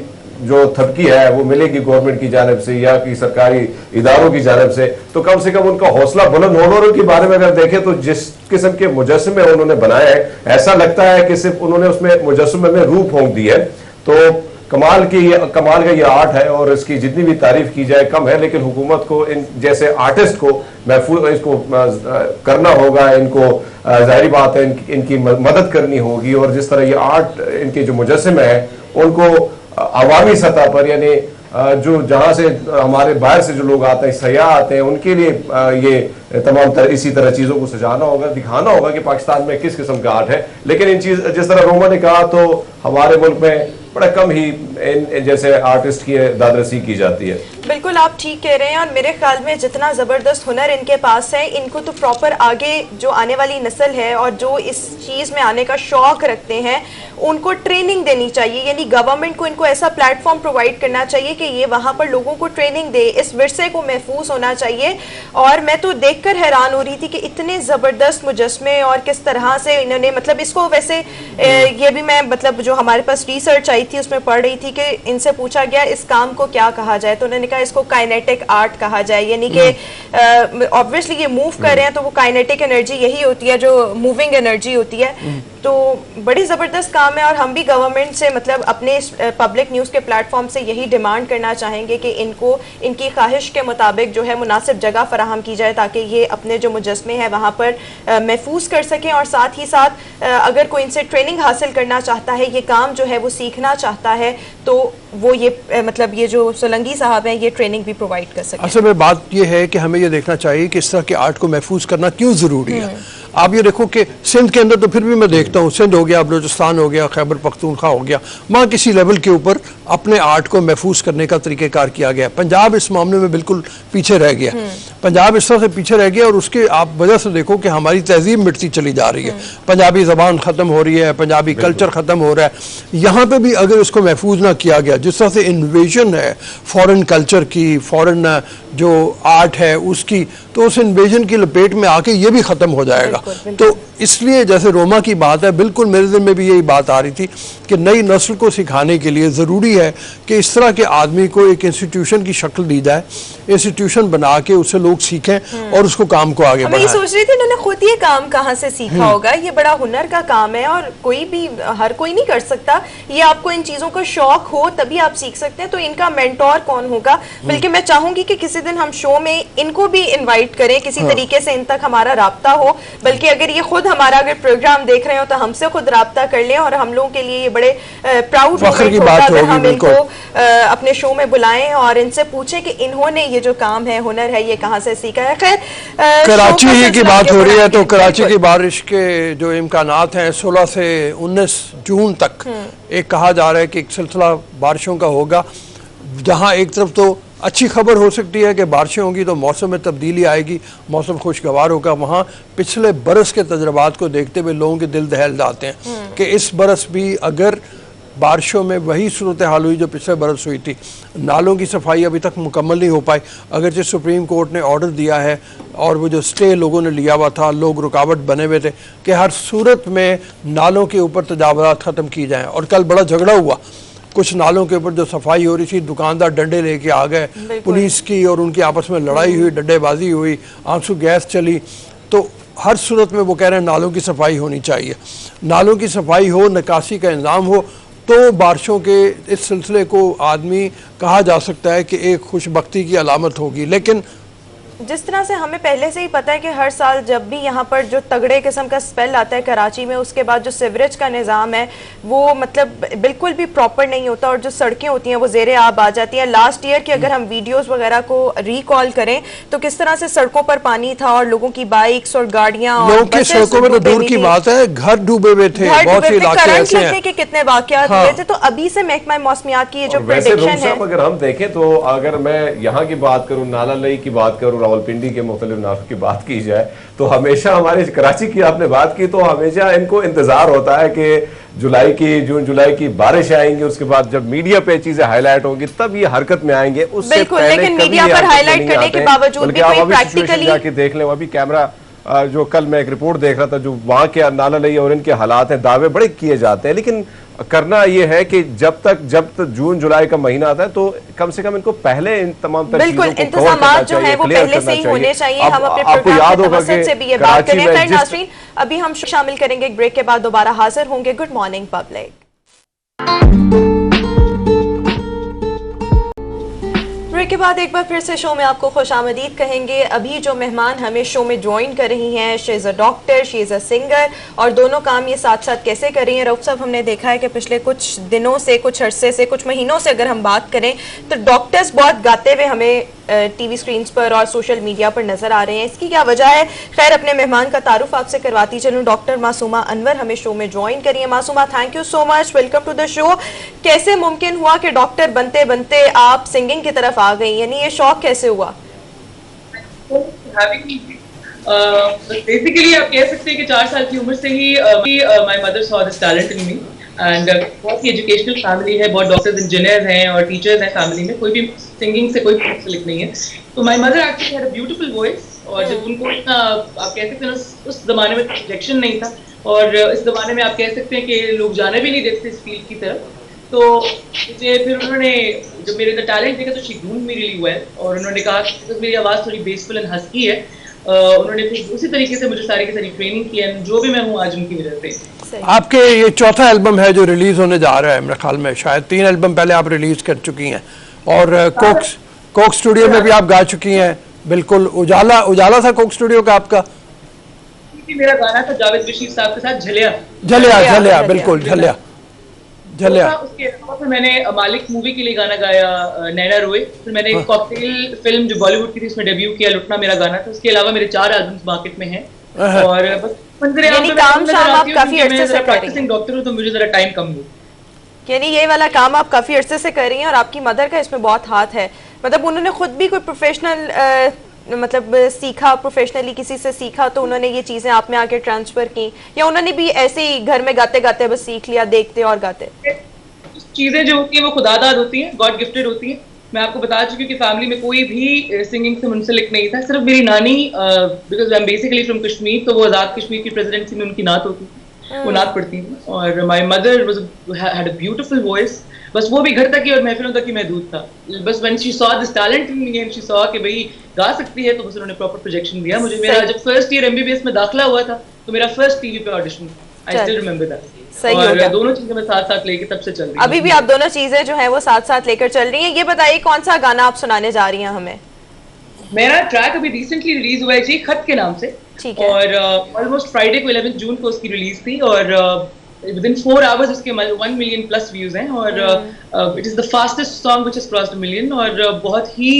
जो थपकी है वो मिलेगी गवर्नमेंट की जानिब से या कि सरकारी इदारों की जानिब से कम उनका हौसला बुलंद होना। और उनके बारे में अगर देखें तो जिस किस्म के मुजस्समे उन्होंने बनाए हैं, ऐसा लगता है कि सिर्फ उन्होंने उसमें मुजस्समे में रूह फूंक दी है। तो कमाल का ये आर्ट है और इसकी जितनी भी तारीफ की जाए कम है। लेकिन हुकूमत को इन जैसे आर्टिस्ट को महफूज इसको करना होगा, इनको जाहिर बात है इनकी मदद करनी होगी। और जिस तरह ये आर्ट इनके जो मुजस्समे हैं उनको अवामी सतह पर, यानी जो जहाँ से हमारे बाहर से जो लोग आते हैं, सयाह आते हैं, उनके लिए ये तमाम इसी तरह चीज़ों को सजाना होगा, दिखाना होगा कि पाकिस्तान में किस किस्म का आर्ट है। लेकिन इन चीज़ जिस तरह रोमा ने कहा, तो हमारे मुल्क में बड़ा कम ही इन जैसे आर्टिस्ट की दादरसी की जाती है। बिल्कुल आप ठीक कह रहे हैं। और मेरे ख्याल में जितना ज़बरदस्त हुनर इनके पास है, इनको तो प्रॉपर आगे जो आने वाली नस्ल है और जो इस चीज़ में आने का शौक़ रखते हैं उनको ट्रेनिंग देनी चाहिए। यानी गवर्नमेंट को इनको ऐसा प्लेटफॉर्म प्रोवाइड करना चाहिए कि ये वहाँ पर लोगों को ट्रेनिंग दे, इस विरसे को महफूज होना चाहिए। और मैं तो देखकर हैरान हो रही थी कि इतने ज़बरदस्त मुजस्मे और किस तरह से इन्होंने, मतलब इसको वैसे ये भी मैं मतलब जो हमारे पास रिसर्च आई थी उसमें पढ़ रही थी कि इनसे पूछा गया इस काम को क्या कहा जाए, तो उन्होंने कहा इसको काइनेटिक आर्ट कहा जाए। यानी कि ऑब्वियसली ये मूव कर रहे हैं तो वो काइनेटिक एनर्जी यही होती है जो मूविंग एनर्जी होती है। तो बड़ी ज़बरदस्त काम है। और हम भी गवर्नमेंट से मतलब अपने पब्लिक न्यूज़ के प्लेटफॉर्म से यही डिमांड करना चाहेंगे कि इनको इनकी ख्वाहिश के मुताबिक जो है मुनासिब जगह फराहम की जाए ताकि ये अपने जो मुजस्मे हैं वहाँ पर महफूज कर सकें। और साथ ही साथ अगर कोई इनसे ट्रेनिंग हासिल करना चाहता है, ये काम जो है वो सीखना चाहता है, तो वो ये मतलब ये जो सोलंगी साहब हैं ये ट्रेनिंग भी प्रोवाइड कर सकें। असल में बात ये है कि हमें ये देखना चाहिए कि इस तरह के आर्ट को महफूज करना क्यों ज़रूरी है। आप ये देखो कि सिंध के अंदर तो फिर भी मैं देखता हूँ, सिंध हो गया, बलूचिस्तान हो गया, खैबर पख्तूनख्वा हो गया, वहाँ किसी लेवल के ऊपर अपने आर्ट को महफूज करने का तरीक़ेकार किया गया। पंजाब इस मामले में बिल्कुल पीछे रह गया, पंजाब इस तरह से पीछे रह गया। और उसके आप वजह से देखो कि हमारी तहजीब मिटती चली जा रही है, पंजाबी ज़बान ख़त्म हो रही है, पंजाबी कल्चर ख़त्म हो रहा है। यहाँ पर भी अगर इसको महफूज ना किया गया, जिस तरह से इन्वेजन है फॉरेन कल्चर की, फॉरेन जो आर्ट है उसकी, तो उस इन्वेजन की लपेट में आके ये भी ख़त्म हो जाएगा। तो इसलिए जैसे रोमा की बात है, बिल्कुल मेरे दिल में भी यही बात आ रही थी कि नई नस्ल को सिखाने के लिए ज़रूरी है कि इस तरह के आदमी को एक इंस्टीट्यूशन की शक्ल दी जाए, इंस्टीट्यूशन बना के उससे लोग सीखें और उसको काम को आगे बढ़ाएं। मैं सोच रही थी इन्होंने खुद ये काम कहाँ से सीखा होगा। ये बड़ा हुनर का काम है और कोई भी हर कोई नहीं कर सकता। ये आपको इन चीज़ों का शौक हो तभी आप सीख सकते हैं। तो इनका मेंटोर कौन होगा? बल्कि मैं चाहूंगी कि किसी दिन हम शो में इनको भी इन्वाइट करें, किसी तरीके से इन तक हमारा राब्ता हो। बल्कि अगर ये खुद हमारा अगर प्रोग्राम देख रहे हो तो हमसे खुद राब्ता कर लें। और हम लोगों के लिए ये बड़े प्राउड मोमेंट होगा अगर हम इनको अपने शो में बुलाएं और इनसे पूछें कि इन्होंने ये जो काम है, हुनर है, ये कहाँ से सीखा है। खैर कराची ही की बात हो रही है तो कराची की बारिश के जो इम्कानात हैं 16 से 19 जून तक एक कहा जा रहा है कि एक सिलसिला बारिशों का होगा, जहाँ एक तरफ तो अच्छी खबर हो सकती है कि बारिशें होंगी तो मौसम में तब्दीली आएगी, मौसम खुशगवार होगा। वहाँ पिछले बरस के तजर्बात को देखते हुए लोगों के दिल दहल जाते हैं कि इस बरस भी अगर बारिशों में वही सूरत हाल हुई जो पिछले बरस हुई थी। नालों की सफाई अभी तक मुकम्मल नहीं हो पाई, अगरचे सुप्रीम कोर्ट ने ऑर्डर दिया है और वो जो स्टे लोगों ने लिया हुआ था, लोग रुकावट बने हुए थे कि हर सूरत में नालों के ऊपर तजावुज़ात ख़त्म की जाएँ। और कल बड़ा झगड़ा हुआ, कुछ नालों के ऊपर जो सफाई हो रही थी, दुकानदार डंडे लेके आ गए, पुलिस की और उनकी आपस में लड़ाई हुई, डंडेबाजी हुई, आंसू गैस चली। तो हर सूरत में वो कह रहे हैं नालों की सफाई होनी चाहिए। नालों की सफाई हो, निकासी का इंतज़ाम हो, तो बारिशों के इस सिलसिले को आदमी कहा जा सकता है कि एक खुशबख्ती की अलामत होगी। लेकिन जिस तरह से हमें पहले से ही पता है कि हर साल जब भी यहाँ पर जो तगड़े किस्म का स्पेल आता है कराची में, उसके बाद जो सीवरेज का निज़ाम है वो मतलब बिल्कुल भी प्रॉपर नहीं होता और जो सड़कें होती हैं वो ज़ेरे आब आ जाती हैं। लास्ट ईयर की अगर हम वीडियोस वगैरह को रिकॉल करें तो किस तरह से सड़कों पर पानी था और लोगों की बाइक्स और गाड़ियाँ, लोगों की सड़कों में तो दूर की बात है, घर डूबे हुए थे, बहुत से इलाके ऐसे हैं कि कितने वाकयात हुए थे। तो अभी से महकमा मौसमियात की ये जो प्रेडिक्शन है, अगर हम देखें तो अगर मैं यहाँ की बात करूँ, नाला लई की बात करूँ, रावलपिंडी के मुख्तलिफ नालों की बात की जाए तो हमेशा हमारे कराची की आपने बात की तो हमेशा इनको इंतजार होता है कि जून जुलाई की बारिश आएंगी, उसके बाद जब मीडिया पे चीजें हाईलाइट होंगी तब ये हरकत में आएंगे। उससे पहले लेकिन मीडिया पर हाईलाइट करने के बावजूद भी कोई प्रैक्टिकली जाके देख लें, अभी कैमरा जो कल मैं एक रिपोर्ट देख रहा था, जो वहां के नाला लई और इनके हालात हैं, दावे बड़े किए जाते हैं, लेकिन करना यह है कि जब तक जून जुलाई का महीना आता है तो कम से कम इनको पहले इन तमाम बिल्कुल इंतजामात जो है वो पहले से ही होने चाहिए। हम अपने आपको याद होगा कि से भी ये बात करें। खैर नाज़रीन, अभी हम शामिल करेंगे एक ब्रेक के बाद दोबारा हाजिर होंगे। Good morning public. ब्रेक के बाद एक बार फिर से शो में आपको खुशामदीद कहेंगे। अभी जो मेहमान हमें शो में ज्वाइन कर रही हैं, she is a doctor, she is a singer, और दोनों काम ये साथ साथ कैसे कर रही हैं। रऊफ साहब, हमने देखा है कि पिछले कुछ दिनों से, कुछ अरसे से, कुछ महीनों से अगर हम बात करें तो डॉक्टर्स बहुत गाते हुए हमें टीवी स्क्रीन्स पर और सोशल मीडिया पर नजर आ रहे हैं। इसकी क्या वजह है? खैर, अपने मेहमान का तारुफ आपसे करवाती चलूँ। डॉक्टर मासूमा अनवर हमें शो में ज्वाइन करिए। Masooma, thank you so much, welcome to the show. कैसे मुमकिन हुआ कि डॉक्टर बनते बनते आप सिंगिंग की तरफ आ गई? यानी ये शौक कैसे हुआ? बेसिकली आप कह सकते हैं कि 4 साल की उम्र से ही my mother saw this talent in me, and बहुत ही एजुकेशनल फैमिली है, बहुत डॉक्टर्स, इंजीनियर्स हैं और टीचर्स हैं फैमिली में, कोई भी सिंगिंग से कोई मुंसलिक नहीं है। तो my mother actually had a beautiful voice, और जब उनको इतना आप कह सकते हैं उस जमाने में रिजेक्शन नहीं था, और इस जमाने में आप कह सकते हैं कि लोग जाने भी नहीं देते इस फील्ड की तरफ। तो मुझे फिर उन्होंने जब मेरे अंदर टैलेंट देखा तो she groomed me really well, और उन्होंने कहा कि मेरी आवाज़ थोड़ी बेसफुल एंड हस्की है, उन्होंने फिर उसी तरीके से मुझे सारी की सारी ट्रेनिंग की है, जो भी मैं हूँ आज उनकी वजह से। आपके ये चौथा एल्बम है जो रिलीज होने जा रहा है मेरे ख्याल में, शायद 3 एल्बम पहले आप रिलीज कर चुकी हैं, और कोक स्टूडियो में भी आप गा चुकी हैं। बिल्कुल उजाला था कोक स्टूडियो का आपका। मेरा गाना था जावेद बशीर साहब के साथ, झलिया बिल्कुल झलिया। उसके अलावा फिर मैंने मालिक मूवी के लिए गाना गाया, नैना रोए। फिर मैंने एक कॉकटेल फिल्म जो बॉलीवुड की थी उसमें डेब्यू किया, लुटना मेरा गाना था। उसके अलावा मेरे 4 एल्बम्स मार्केट में हैं, और बस प्रैक्टिसिंग डॉक्टर हूं तो मुझे जरा टाइम कम हो। यानी ये वाला काम आप काफी अरसे से कर रही हैं, और आपकी मदर का इसमें बहुत हाथ है। मतलब उन्होंने खुद भी कोई प्रोफेशनल मतलब सीखा, प्रोफेशनली किसी से सीखा, तो उन्होंने ये चीजें आप में आके ट्रांसफर की, या उन्होंने भी ऐसे ही घर में गाते गाते बस सीख लिया, देखते और गाते? चीजें जो होती है वो खुदादाद होती हैं, गॉड गिफ्टेड होती हैं। मैं आपको बता चुकी हूँ कि फैमिली में कोई भी सिंगिंग से मुंसलिक नहीं था, सिर्फ मेरी नानी, because I am basically from Kashmir, तो वो आजाद कश्मीर की प्रेसिडेंसी में उनकी नात होती थी, वो नात पढ़ती थी, और my mother had a beautiful voice. बस वो भी घर तक ही और महफिलों तक ही महदूद था। बस when she saw this talent in me and she saw कि भाई गा सकती है, तो बस उन्होंने प्रॉपर प्रोजेक्शन दिया मुझे। मेरा जब फर्स्ट ईयर एमबीबीएस में दाखिला हुआ था तो मेरा फर्स्ट टीवी पे audition, I still remember that. और दोनों चीजें मैं साथ साथ लेके तब से चल रही हूं। अभी भी आप दोनों चीजें जो है वो साथ साथ लेकर चल रही हैं। ये बताइए कौन सा गाना आप सुनाने जा रही हैं हमें? मेरा ट्रैक अभी रिसेंटली रिलीज हुआ है जी, खत के नाम से, और ऑलमोस्ट फ्राइडे को 11 जून को उसकी रिलीज थी, और within 4 hours उसके 1 million plus views हैं, और it is the fastest song which has crossed a million, और बहुत ही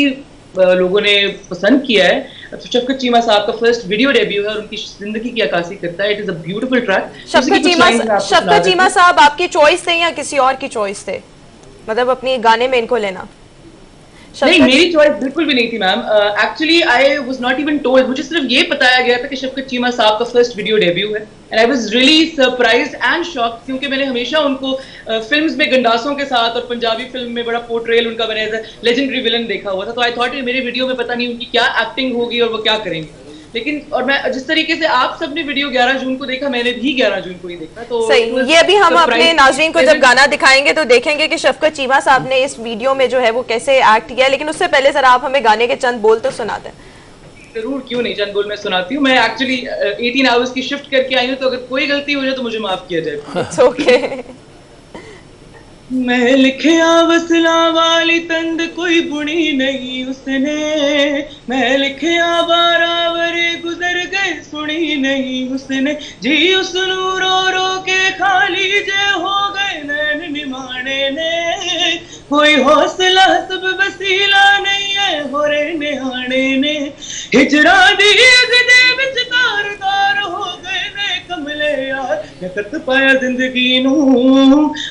लोगों ने पसंद किया है। शफकत चीमा साहब का फर्स्ट वीडियो डेब्यू है और उनकी जिंदगी की अक्कासी करता है। It is a beautiful track. Shafqat Cheema साहब आपकी चॉइस थे या किसी और की चॉइस थे, मतलब अपनी गाने में इनको लेना? नहीं, मेरी चॉइस बिल्कुल भी नहीं थी ma'am. Actually I was not even told, मुझे सिर्फ ये बताया गया था कि शफकत चीमा साहब का फर्स्ट वीडियो डेब्यू है, and I was really surprised and shocked, क्योंकि मैंने हमेशा उनको फिल्म्स में गंडासों के साथ और पंजाबी फिल्म में बड़ा पोर्ट्रेयल उनका बने एज लेजेंडरी विलन देखा हुआ था। तो आई थॉट मेरे वीडियो में पता नहीं उनकी क्या एक्टिंग होगी और वो क्या करेंगे। लेकिन और मैं जिस तरीके से आप सबने वीडियो 11 जून को देखा, मैंने भी 11 जून को ही देखा। तो सही, ये अभी हम अपने नाज़रीन को जब गाना दिखाएंगे तो देखेंगे कि शफकत चीमा साहब ने इस वीडियो में जो है वो कैसे एक्ट किया। लेकिन उससे पहले जरा आप हमें गाने के चंद बोल तो सुना दें। जरूर, क्यों नहीं, चंद बोल मैं सुनाती हूँ। मैं एक्चुअली 18 आवर्स की शिफ्ट करके आई हूँ, तो अगर कोई गलती हो जाए तो मुझे माफ किया जाए। It's okay. मैं लिखिया वसला वाली तंद कोई बुनी नहीं उसने, मैं लिखिया 12 वरे गुजर गए सुनी नहीं उसने, जी उसनू रो रो के खाली जे हो गए नैन निमाने ने, कोई हौसला सब वसीला नहीं है होरे निहाने ने, हिजरा दी गदे विच तारदार हो गए ने कमले यार, मैं खत पाया जिंदगी नू,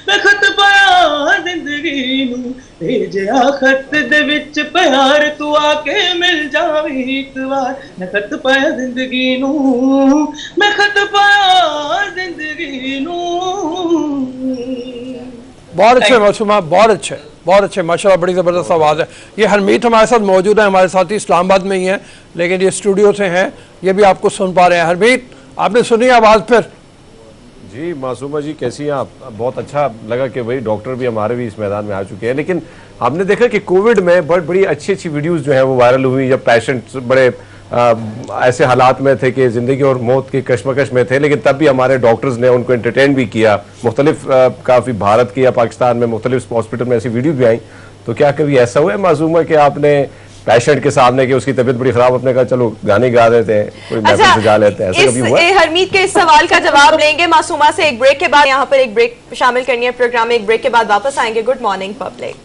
मैं खत पाया जिंदगी नू, भेजिया खत दे विच प्यार तू आके मिल जावी एक बार, मैं खत पाया जिंदगी नू, मैं खत पाया जिंदगी नू। बहुत अच्छे मासूमा, बहुत अच्छे माशाल्लाह, बड़ी ज़बरदस्त आवाज़ है। ये हरमीत हमारे साथ मौजूद है, हमारे साथ ही इस्लामाबाद में ही है, लेकिन ये स्टूडियो से हैं, ये भी आपको सुन पा रहे हैं। हरमीत, आपने सुनी आवाज़ फिर? जी मासूमा जी, कैसी हैं आप? बहुत अच्छा लगा कि भाई डॉक्टर भी हमारे भी इस मैदान में आ चुके हैं। लेकिन हमने देखा कि कोविड में बड़ी अच्छी वीडियोस जो है वो वायरल हुई, जब पेशेंट्स बड़े ऐसे हालात में थे कि ज़िंदगी और मौत की कश्मकश में थे, लेकिन तब भी हमारे डॉक्टर्स ने उनको एंटरटेन भी किया। मुख्तलिफ काफ़ी भारत की या पाकिस्तान में मुख्तलिफ हॉस्पिटल में ऐसी वीडियो भी आई। तो क्या कभी ऐसा हुआ है मासूमा कि आपने पेशेंट के सामने कि उसकी तबीयत बड़ी खराब, अपने कहा चलो गाने गा देते हैं, कोई महफिल सजा लेते हैं, ऐसा कभी हुआ? हरमीत के इस सवाल का जवाब लेंगे मासूमा से एक ब्रेक के बाद। यहाँ पर एक ब्रेक शामिल करनी है प्रोग्राम में, एक ब्रेक के बाद वापस आएंगे। Good morning public.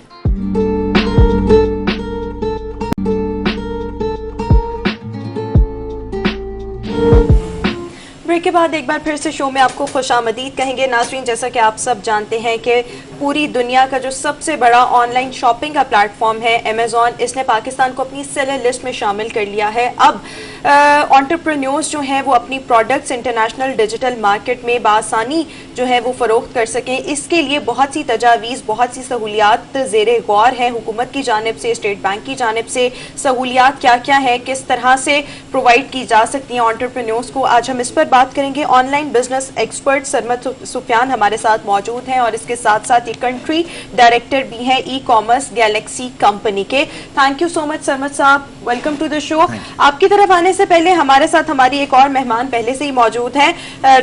ब्रेक के बाद एक बार फिर से शो में आपको खुशामदीद कहेंगे नाज़रीन। जैसा कि आप सब जानते हैं कि पूरी दुनिया का जो सबसे बड़ा ऑनलाइन शॉपिंग का प्लेटफॉर्म है अमेज़ॉन, इसने पाकिस्तान को अपनी सेलर लिस्ट में शामिल कर लिया है। अब एंटरप्रेन्योर्स जो हैं वो अपनी प्रोडक्ट्स इंटरनेशनल डिजिटल मार्केट में बआसानी जो है वो फ़रोख्त कर सकें, इसके लिए बहुत सी तजावीज़, बहुत सी सहूलियात ज़ेरे गौर हैं हुकूमत की जानिब से, स्टेट बैंक की जानिब से। सहूलियात क्या क्या है, किस तरह से प्रोवाइड की जा सकती हैं एंटरप्रेन्योर्स को, आज हम इस पर बात करेंगे। Online business expert Sarmad Sufiyan हमारे साथ मौजूद हैं और इसके साथ साथ ये कंट्री डायरेक्टर भी हैं ई कॉमर्स गैलेक्सी कंपनी के। Thank you so much Sarmad साहब, वेलकम टू द शो। आपकी तरफ आने से पहले हमारे साथ हमारी एक और मेहमान पहले से ही मौजूद हैं,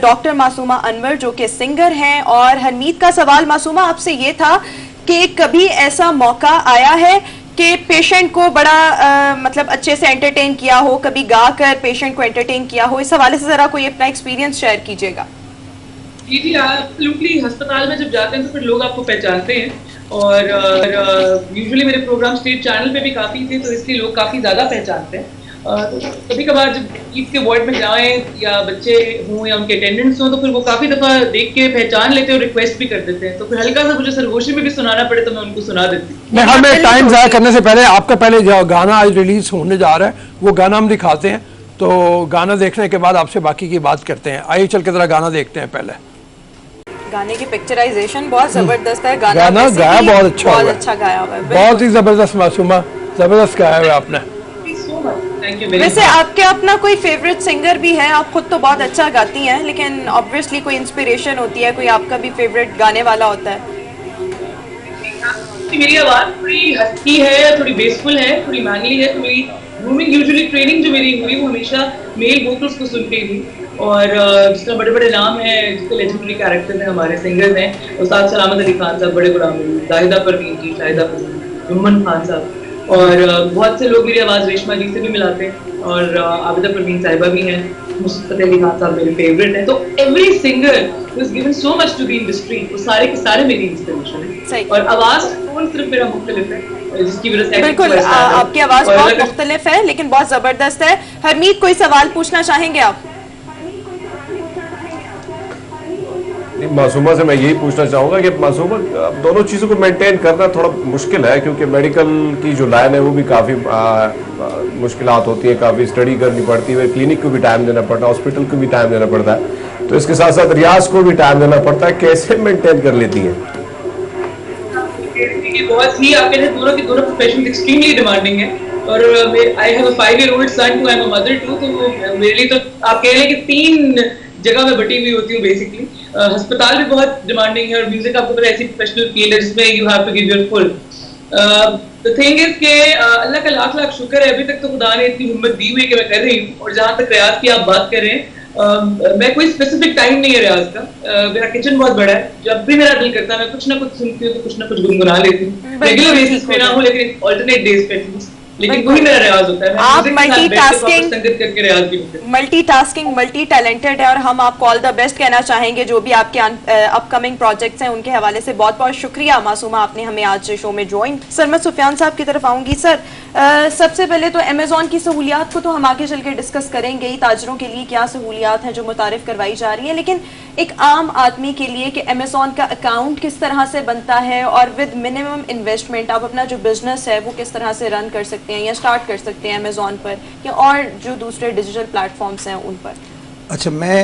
डॉक्टर मासूमा अनवर जो कि सिंगर हैं। और हरमीत का सवाल मासूमा आपसे ये था कि कभी ऐसा मौका आया है कि पेशेंट को बड़ा मतलब अच्छे से एंटरटेन किया हो, कभी गा कर पेशेंट को एंटरटेन किया हो? इस हवाले से जरा कोई अपना एक्सपीरियंस शेयर कीजिएगा। जी जी, एब्सोल्युटली। अस्पताल में जब जाते हैं तो फिर लोग आपको पहचानते हैं, और यूजुअली मेरे प्रोग्राम स्टेट चैनल पे भी काफ़ी थे, तो इसलिए लोग काफ़ी ज़्यादा पहचानते हैं। कभी कभार जब ईद के वार्ड में जाएं या बच्चे हों या उनके अटेंडेंट्स हों, तो फिर वो काफ़ी दफ़ा देख के पहचान लेते हैं और रिक्वेस्ट भी कर देते हैं। तो फिर हल्का सा मुझे सरगोशी में भी सुनाना पड़े तो मैं उनको सुना देती हूँ। मैं हमें टाइम ज़ाया करने से पहले आपका पहले जो गाना आज रिलीज होने जा रहा है वो गाना हम दिखाते हैं, तो गाना देखने के बाद आपसे बाकी की बात करते हैं। आइए चल के जरा गाना देखते हैं। पहले गाने की पिक्चराइजेशन बहुत जबरदस्त है, गाना गाया बहुत अच्छा गाया हुआ है, बहुत ही जबरदस्त मासूमा, जबरदस्त गाया हुआ है आपने। वैसे आपके अपना कोई फेवरेट सिंगर भी है? आप खुद तो बहुत अच्छा गाती हैं, लेकिन ऑब्वियसली कोई इंस्पिरेशन होती है, कोई आपका भी फेवरेट गाने वाला होता है? मेरी आवाज थोड़ी हस्की है, थोड़ी बेसफुल है, थोड़ी मैनली है। थोड़ी ग्रूमिंग, यूजुअली ट्रेनिंग जो मेरी हुई वो हमेशा मेल वोकल्स को सुन के हुई। और जिस तरह बड़े बड़े नाम हैं, जिसके लेजेंडरी कैरेक्टर्स हैं, हमारे सिंगर्स हैं, उस्ताद सलामत अली खान साहब, बड़े गुलाम अली, जाहिदा परवीन जी, शाहिदा परवीन, जुम्मन खान साहब, और बहुत से लोग मेरी आवाज़ रेशमा जी से भी मिलाते हैं, और आबिदा परवीन साहिबा भी हैं, मुस्तफा अली खान साहब मेरे फेवरेट हैं। तो every singer who has given so much to the industry, वो सारे के सारे मेरी इंस्पिरेशन है। और आवाज़ टोन सिर्फ मेरा मुख्तलिफ है, जिसकी वजह से बिल्कुल आपकी आवाज़ बहुत मुख्तलिफ है लेकिन बहुत ज़बरदस्त है। हरमीत, कोई सवाल पूछना चाहेंगे आप? मासूमा से मैं यही पूछना चाहूँगा कि मासूमा दोनों चीज़ों को मेंटेन करना थोड़ा मुश्किल है, क्योंकि मेडिकल की जो लाइन है वो भी काफ़ी मुश्किलात होती है, काफ़ी स्टडी करनी पड़ती है, क्लिनिक को भी टाइम देना पड़ता है, हॉस्पिटल को भी टाइम देना पड़ता है, तो इसके साथ साथ रियाज को भी टाइम देना पड़ता है। कैसे मेंटेन कर लेती हैं? बहुत ही आप कहते हैं दोनों के दोनों प्रोफेशन एक्सट्रीमली डिमांडिंग है, और I have a 5-year-old son too, I am a mother too, तो मेरे लिए तो आप कह लें कि 3 जगह में बटी हुई होती हूँ बेसिकली। अस्पताल भी बहुत डिमांडिंग है, और म्यूजिक आपको पता है ऐसी प्रोफेशनल फील्ड है जिसमें you have to give your full. The thing is के अल्लाह का लाख लाख शुक्र है, अभी तक तो खुदा ने इतनी हिम्मत दी हुई कि मैं कर रही हूँ। और जहाँ तक रियाज की आप बात कर रहे हैं, मैं कोई स्पेसिफिक टाइम नहीं है रियाज का। मेरा किचन बहुत बड़ा है, जब भी मेरा दिल करता है मैं कुछ ना कुछ सुनती हूँ, तो कुछ ना कुछ गुनगुना लेती हूँ, रेगुलर बेसिस पे ना हो लेकिन ऑल्टरनेट डेज पे, लेकिन वही मेरा रियाज होता है। आप मल्टीटास्किंग, संगत करके रियाज भी होता है। मल्टीटास्किंग, मल्टी टैलेंटेड है, और हम आपको ऑल द बेस्ट कहना चाहेंगे। जो भी आपके अपकमिंग प्रोजेक्ट्स हैं उनके हवाले से बहुत बहुत शुक्रिया मासूमा, आपने हमें आज शो में ज्वाइन। सर मैं सुफियान साहब की तरफ आऊंगी। सर सबसे पहले तो अमेज़ॉन की सहूलियात को तो हम आगे चल के डिस्कस करेंगे ही, ताजरों के लिए क्या सहूलियात हैं जो मुतारिफ करवाई जा रही हैं, लेकिन एक आम आदमी के लिए कि अमेज़ॉन का अकाउंट किस तरह से बनता है और विद मिनिमम इन्वेस्टमेंट आप अपना जो बिजनेस है वो किस तरह से रन कर सकते हैं या स्टार्ट कर सकते हैं अमेज़ॉन पर या और जो दूसरे डिजिटल प्लेटफॉर्म्स हैं उन पर। अच्छा, मैं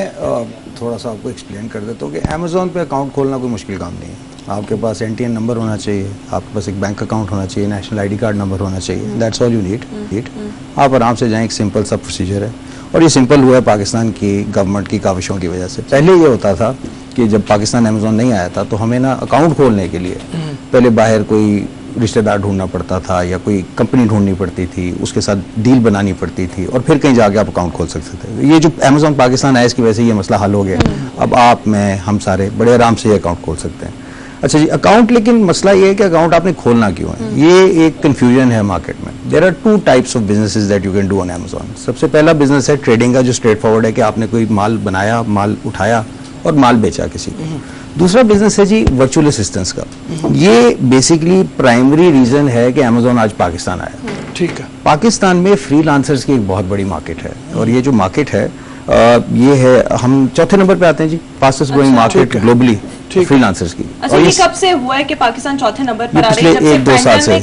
थोड़ा सा आपको एक्सप्लेन कर देता हूँ कि अमेज़ॉन पे अकाउंट खोलना कोई मुश्किल काम नहीं है। आपके पास NTN नंबर होना चाहिए, आपके पास एक बैंक अकाउंट होना चाहिए, नेशनल ID कार्ड नंबर होना चाहिए, दैट्स ऑल यू नीड। आप आराम से जाएं, एक सिंपल सा प्रोसीजर है, और ये सिंपल हुआ है पाकिस्तान की गवर्नमेंट की काविशों की वजह से। पहले ये होता था कि जब पाकिस्तान अमेज़ॉन नहीं आया था तो हमें ना अकाउंट खोलने के लिए पहले बाहर कोई रिश्तेदार ढूंढना पड़ता था या कोई कंपनी ढूंढनी पड़ती थी, उसके साथ डील बनानी पड़ती थी, और फिर कहीं जाके आप अकाउंट खोल सकते थे। ये जो अमेज़ॉन पाकिस्तान आया इसकी वजह से ये मसला हल हो गया। अब आप, मैं, हम सारे बड़े आराम से ये अकाउंट खोल सकते हैं। अच्छा जी, अकाउंट, लेकिन मसला ये है कि अकाउंट आपने खोलना क्यों है, ये एक कन्फ्यूजन है मार्केट में। There are 2 types of businesses that you can do on Amazon. सबसे पहला बिजनेस है ट्रेडिंग का, जो स्ट्रेट फॉरवर्ड है कि आपने कोई माल बनाया, माल उठाया और माल बेचा किसी को। दूसरा बिजनेस है जी वर्चुअल असिस्टेंस का। ये बेसिकली प्राइमरी रीजन है कि अमेज़ॉन आज पाकिस्तान आया। ठीक है। पाकिस्तान में फ्रीलांसर्स की एक बहुत बड़ी मार्केट है, और ये जो मार्केट है ये है, हम चौथे नंबर पे आते हैं जी, fastest growing market globally freelancers की। अच्छा, ये कब से हुआ है कि पाकिस्तान चौथे नंबर पर आ रहा है? पिछले 1-2 साल से,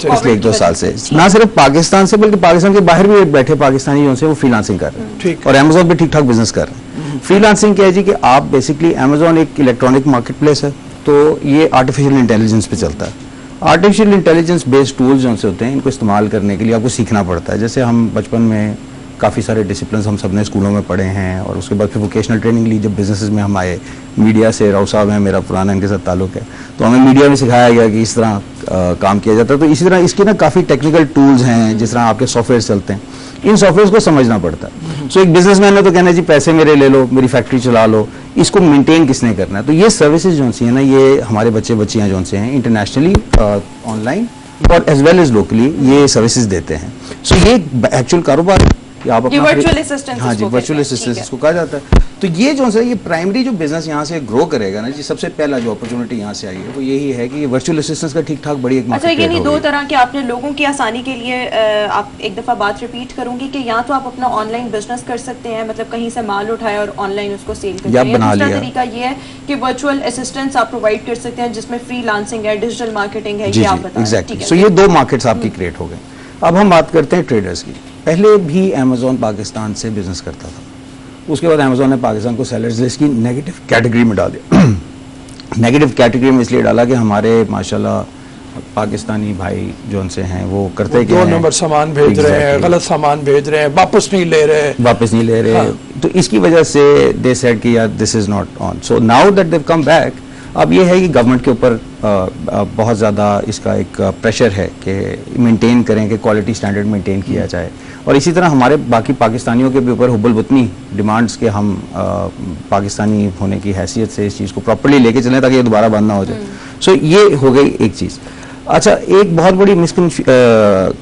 पिछले 1-2 साल से, ना सिर्फ पाकिस्तान से बल्कि पाकिस्तान के बाहर भी बैठे पाकिस्तानी जो हैं वो फ्रीलांसिंग कर रहे हैं, और अमेज़ॉन पे ठीक ठाक बिजनेस कर रहे हैं। फ्रीलांसिंग क्या है जी कि आप बेसिकली, अमेज़ॉन एक इलेक्ट्रॉनिक मार्केट प्लेस है, तो ये आर्टिफिशियल इंटेलिजेंस पे चलता है। आर्टिफिशियल इंटेलिजेंस बेस्ड टूल्स जो होते हैं, इनको इस्तेमाल करने के लिए आपको सीखना पड़ता है। जैसे हम बचपन में काफ़ी सारे डिसिप्लिन हम सब ने स्कूलों में पढ़े हैं, और उसके बाद फिर वोकेशनल ट्रेनिंग ली। जब बिजनेसेस में हम आए, मीडिया से, राव साहब हैं, मेरा पुराना इनके साथ ताल्लुक है, तो हमें मीडिया में सिखाया गया कि इस तरह काम किया जाता है। तो इसी तरह इसके ना काफ़ी टेक्निकल टूल्स हैं, जिस तरह आपके सॉफ्टवेयर चलते हैं, इन सॉफ्टवेयर को समझना पड़ता है। सो एक बिजनेसमैन ने तो कहना है जी पैसे मेरे ले लो, मेरी फैक्ट्री चला लो, इसको मेंटेन किसने करना है? तो ये सर्विसेज जो सी है ना, ये हमारे बच्चे बच्चियाँ जो से हैं इंटरनेशनली, ऑनलाइन और एज वेल एज लोकली ये सर्विसेज देते हैं। सो ये एक्चुअल कारोबार है कि आप अपना वर्चुअल असिस्टेंस, हाँ जी, वर्चुअल असिस्टेंस इसको कहा जाता है। तो ये जो है, ये प्राइमरी जो बिजनेस यहाँ से ग्रो करेगा ना जी, सबसे पहला जो अपॉर्चुनिटी यहाँ से आई है वो यही है कि ये वर्चुअल असिस्टेंस का ठीक ठाक बड़ी एक मार्केट। अच्छा, यानी 2 तरह के आपने लोगों की आसानी के लिए, आप एक दफ़ा बात रिपीट करूंगी कि या तो आप अपना ऑनलाइन बिजनेस कर सकते हैं, मतलब कहीं से माल उठाए और ऑनलाइन उसको सेल कर सकते हैं। दूसरा तरीका ये है कि वर्चुअल असिस्टेंस आप प्रोवाइड कर सकते हैं, जिसमें फ्रीलांसिंग है, डिजिटल मार्केटिंग है, ये आप बताएं। एग्जैक्टली। सो ये 2 मार्केट्स आपकी क्रिएट हो गए। अब हम बात करते हैं ट्रेडर्स की। पहले भी अमेज़ॉन पाकिस्तान से बिजनेस करता था, उसके बाद अमेज़ॉन ने पाकिस्तान को सेलर्स लिस्ट की नेगेटिव कैटेगरी में डाल दिया। नेगेटिव कैटेगरी में इसलिए डाला कि हमारे माशाल्लाह पाकिस्तानी भाई जो उनसे हैं वो करते हैं 2 नंबर सामान भेज रहे हैं, गलत सामान भेज रहे हैं, वापस नहीं ले रहे। हाँ। तो इसकी वजह से दे सेड कि यार this is not on. So now that they come back, अब ये है कि गवर्नमेंट के ऊपर बहुत ज़्यादा इसका एक प्रेशर है कि मेंटेन करें, कि क्वालिटी स्टैंडर्ड मेंटेन किया जाए, और इसी तरह हमारे बाकी पाकिस्तानियों के भी ऊपर हुब्बल वतनी डिमांड्स के हम पाकिस्तानी होने की हैसियत से इस चीज़ को प्रॉपर्ली लेके चलें ताकि ये दोबारा बंद ना हो जाए। सो ये हो गई एक चीज़। अच्छा, एक बहुत बड़ी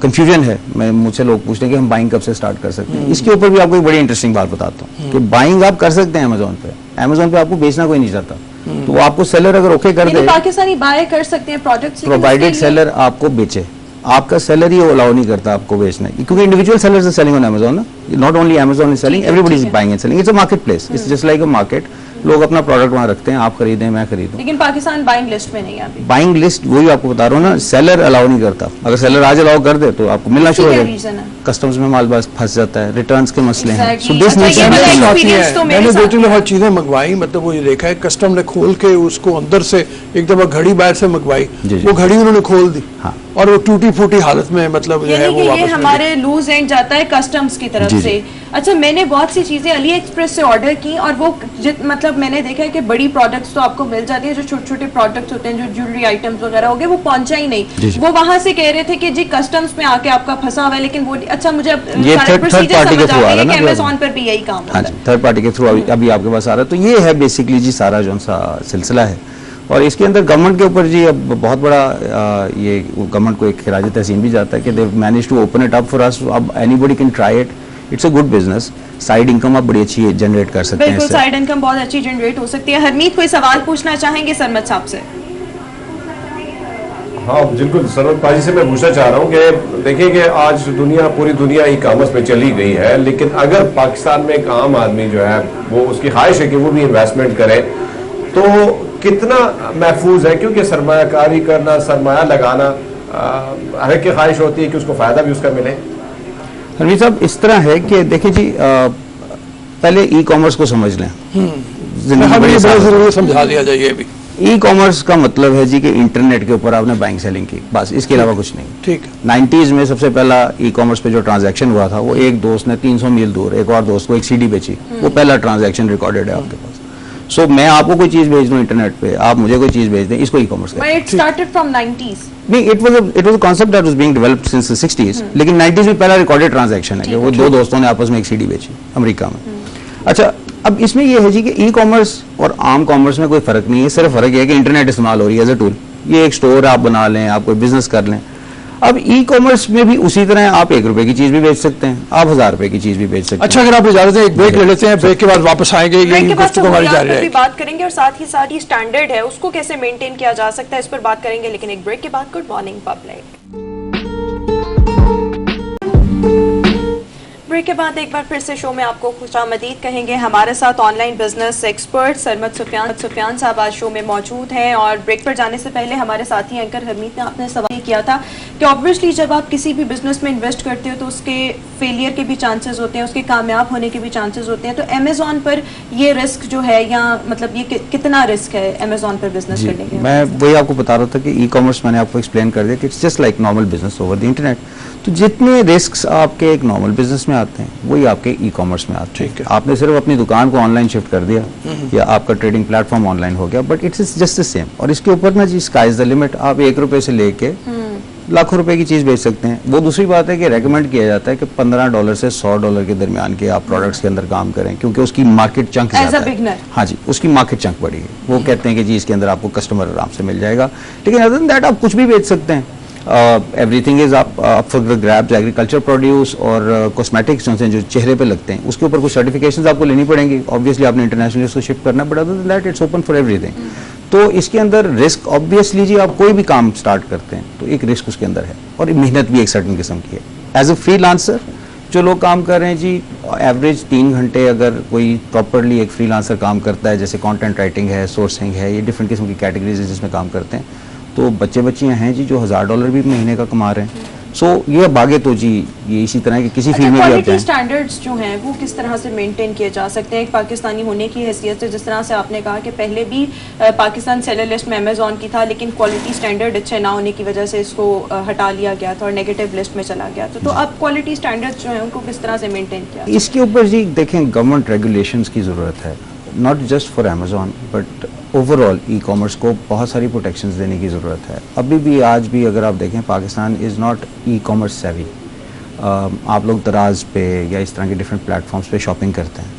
कंफ्यूजन है, मैं मुझसे लोग पूछते हैं कि हम बाइंग कब से स्टार्ट कर सकते हैं। इसके ऊपर भी आपको एक बड़ी इंटरेस्टिंग बात बताता हूँ कि बाइंग आप कर सकते हैं अमेज़ॉन पे आपको बेचना कोई नहीं चाहता, तो वो आपको सेलर अगर ओके कर दे, पाकिस्तानी बाय कर सकते हैं प्रोडक्ट्स, प्रोवाइडेड सेलर आपको बेचे। आपका सेलर ही अलाउ नहीं करता आपको बेचना, क्योंकि individual sellers are selling on Amazon ना, not only Amazon is selling, everybody is buying and selling, it's a market place, it's just like a market लोग अपना प्रोडक्ट वहाँ रखते हैं, आप खरीदें मैं खरीदूं। लेकिन पाकिस्तान बाइंग लिस्ट में नहीं है अभी। बाइंग लिस्ट वही आपको बता रहा हूँ ना, सेलर अलाउ नहीं करता। अगर सेलर आज अलाउ कर दे तो आपको मिलना शुरू हो जाएगा, कस्टम्स में माल बस फंस जाता है, रिटर्न्स के मसले हैं। मैंने 2-3 दफा चीजें मंगवाई, मतलब वो ये देखा है कस्टम ने खोल के उसको अंदर से, एक दफा घड़ी बाहर से मंगवाई, वो घड़ी उन्होंने खोल दी और वो टूटी फूटी हालत में, मतलब जो है वो वापस हमारे लूज एंड जाता है कस्टम्स की तरफ से। अच्छा, मैंने बहुत सी चीजें अली एक्सप्रेस से ऑर्डर की और वो मतलब मैंने देखा है कि बड़ी प्रोडक्ट्स तो आपको मिल जाती है, जो छोटे छोटे प्रोडक्ट्स होते हैं, जो ज्वेलरी आइटम्स वगैरह हो गए, वो पहुंचा ही नहीं। वो वहां से कह रहे थे कि जी कस्टम्स में आके आपका फंसा हुआ है, लेकिन वो अच्छा मुझे अब थर्ड पार्टी के थ्रू आ रहा है ना, अमेज़न पर भी यही काम होता है, थर्ड पार्टी के थ्रू अभी आपके पास आ रहा है। तो ये है बेसिकली जी सारा जो सा सिलसिला है। और इसके अंदर गवर्नमेंट के ऊपर जी अब बहुत बड़ा ये गवर्नमेंट को एक खिराज तहसीन भी जाता है कि they manage to open it up for us. अब anybody can try it, it's a good business, side income आप बड़ी अच्छी जनरेट कर सकते हैं। बिल्कुल, साइड इनकम बहुत अच्छी जनरेट हो सकती है। हरमीत कोई सवाल पूछना चाहेंगे सरमद साहब से? हाँ बिल्कुल, सरमद पाजी से मैं पूछना चाह रहा हूँ कि देखिए कि आज पूरी दुनिया ई कॉमर्स में चली गई है, लेकिन अगर पाकिस्तान में एक आम आदमी जो है वो उसकी ख्वाहिश है कि वो भी इन्वेस्टमेंट करे, तो कितना महफूज है? क्योंकि सरमायाकारी करना, सरमाया लगाना हर एक की ख्वाहिश होती है कि उसको फायदा भी उसका मिले। हरमीत साहब, इस तरह है कि देखिए जी, पहले ई कॉमर्स को समझ लें, जरूरी समझा दिया जाए। भी ई कॉमर्स का मतलब है जी कि इंटरनेट के ऊपर आपने बाइंग सेलिंग की, बस, इसके अलावा कुछ नहीं। ठीक है। 90s में सबसे पहला ई कॉमर्स पे जो ट्रांजैक्शन हुआ था, वो एक दोस्त ने 300 मील दूर एक और दोस्त को एक सीडी बेची, वो पहला ट्रांजैक्शन रिकॉर्डेड है आपके पास। सो मैं आपको कोई चीज भेज दूं इंटरनेट पे, आप मुझे कोई चीज भेज दें, इसको ई कॉमर्स कहते हैं। It started from 90s. नहीं, it was a concept that was being developed since the 60s, लेकिन 90s में पहला रिकॉर्डेड ट्रांजैक्शन है कि वो दो दोस्तों ने आपस में एक सीडी बेची अमेरिका में। अच्छा, अब इसमें यह है जी कि ई कॉमर्स और आम कॉमर्स में कोई फर्क नहीं है, सिर्फ फर्क है कि इंटरनेट इस्तेमाल हो रही है एज ए टूल। ये एक स्टोर आप बना लें, आप कोई बिजनेस कर लें। अब ई कॉमर्स में भी उसी तरह आप ₹1 की चीज भी बेच सकते हैं, आप ₹1000 की चीज भी बेच सकते हैं। अच्छा, अगर आप इजाजत है एक ब्रेक ले लेते हैं, ब्रेक के बाद वापस आएंगे, ब्रेक के बाद हमारी जारी रहेगी, बात करेंगे और साथ ही स्टैंडर्ड है उसको कैसे मेंटेन किया जा सकता है, इस पर बात करेंगे, लेकिन एक ब्रेक के बाद। Good morning public. ब्रेक के बाद एक बार फिर से शो में आपको खुशामदीद कहेंगे। हमारे साथ online business expert Sarmad Sufiyan साहब आज शो में मौजूद हैं। और ब्रेक पर जाने से पहले हमारे साथी एंकर हरमीत ने आपने सवाल किया था कि ऑब्वियसली जब आप किसी भी बिजनेस में इन्वेस्ट करते हो तो उसके फेलियर के भी चांसेस होते हैं, उसके कामयाब होने के भी चांसेस होते हैं। तो अमेजोन पर ये रिस्क जो है, या मतलब ये कितना रिस्क है अमेजोन पर बिजनेस करने के? मैं वही आपको बता रहा था कि ई कॉमर्स मैंने आपको एक्सप्लेन कर दिया कि it's just like normal business over the internet. तो जितने रिस्क आपके एक नॉर्मल बिजनेस में आते हैं वही आपके ई कॉमर्स में आते हैं। आपने सिर्फ अपनी दुकान को ऑनलाइन शिफ्ट कर दिया या आपका ट्रेडिंग प्लेटफॉर्म ऑनलाइन हो गया, but it's just the same. और इसके ऊपर ना जी स्काई इज द लिमिट, आप ₹1 से लेके लाखों रुपए की चीज बेच सकते हैं। वो दूसरी बात है कि रेकमेंड किया जाता है कि $15 से $100 के दरमियान के आप प्रोडक्ट्स के अंदर काम करें, क्योंकि उसकी मार्केट चंक ज्यादा है। हाँ जी, उसकी मार्केट चंक बड़ी है। वो कहते हैं कि जी इसके अंदर आपको कस्टमर आराम से मिल जाएगा, लेकिन अदर देन दैट आप कुछ भी बेच सकते हैं। Everything is up for the grabs. Agriculture produce और कॉस्मेटिक्स जो चेहरे पे लगते हैं उसके ऊपर कुछ सर्टिफिकेशंस आपको लेनी पड़ेंगी। ऑब्वियसली आपने इंटरनेशनली उसको शिफ्ट करना है, but other than that it's open for everything. तो इसके अंदर रिस्क ऑब्वियसली जी, आप कोई भी काम स्टार्ट करते हैं तो एक रिस्क उसके अंदर है, और मेहनत भी एक सर्टेन किस्म की है। एज ए फ्रीलांसर जो लोग काम कर रहे हैं जी, एवरेज 3 घंटे अगर कोई प्रॉपरली एक फ्रीलांसर काम करता है, जैसे कंटेंट राइटिंग है, सोर्सिंग है, ये डिफरेंट किस्म की कैटेगरीज है जिसमें काम करते हैं, तो बच्चे बच्चियां हैं जी जो $1000 भी महीने का कमा रहे हैं। सो ये बागे तो जी ये इसी तरह के किसी फील्ड में भी आते हैं। क्वालिटी स्टैंडर्ड्स जो हैं वो किस तरह से मेंटेन किए जा सकते हैं एक पाकिस्तानी होने की हैसियत से? जिस तरह से आपने कहा कि पहले भी पाकिस्तान सेलर लिस्ट में अमेजोन की था, लेकिन क्वालिटी स्टैंडर्ड अच्छे ना होने की वजह से इसको हटा लिया गया था और नेगेटिव लिस्ट में चला गया था। तो अब क्वालिटी स्टैंडर्ड्स जो हैं उनको किस तरह से मेंटेन किया? इसके ऊपर जी देखें, गवर्नमेंट रेगुलेशंस की ज़रूरत है, not just for Amazon but overall e commerce को बहुत सारी प्रोटेक्शंस देने की ज़रूरत है। अभी भी आज भी अगर आप देखें, Pakistan is not e commerce सेवी। आप लोग दराज पे या इस तरह के डिफरेंट प्लेटफॉर्म्स पे शॉपिंग करते हैं,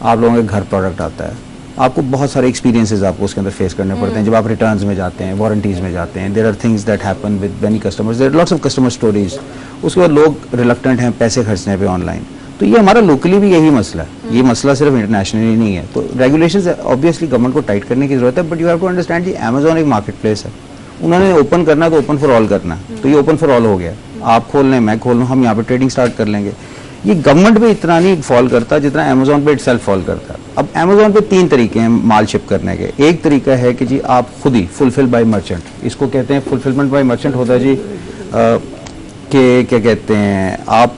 आप लोगों के घर प्रोडक्ट आता है, आपको बहुत सारे एक्सपीरियंसेस आपको उसके अंदर फेस करने पड़ते हैं। जब आप रिटर्न्स में जाते हैं, वारंटीज़ में जाते हैं, there are things that happen with many customers, there are lots of customer stories. उसके बाद लोग रिलक्टेंट हैं पैसे खर्चने पे ऑनलाइन। तो ये हमारा लोकली भी यही मसला है, ये मसला सिर्फ इंटरनेशनली नहीं है। तो रेगुलेशंस ऑब्वियसली गवर्नमेंट को टाइट करने की जरूरत है, but you have to understand जी अमेजोन एक मार्केट प्लेस है, उन्होंने ओपन करना है तो ओपन फॉर ऑल करना है, तो ये ओपन फॉर ऑल हो गया। आप खोल लें, मैं खोल लूँ, हम यहाँ पे ट्रेडिंग स्टार्ट कर लेंगे। ये गवर्नमेंट पे इतना नहीं फॉल करता जितना अमेजोन पे इटसेल्फ फॉल करता है। अब अमेजोन पे 3 तरीके हैं माल शिप करने के। एक तरीका है कि जी आप खुद ही फुलफिल बाय मर्चेंट, इसको कहते हैं फुलफिलमेंट बाय मर्चेंट होता है जी कि क्या कहते हैं, आप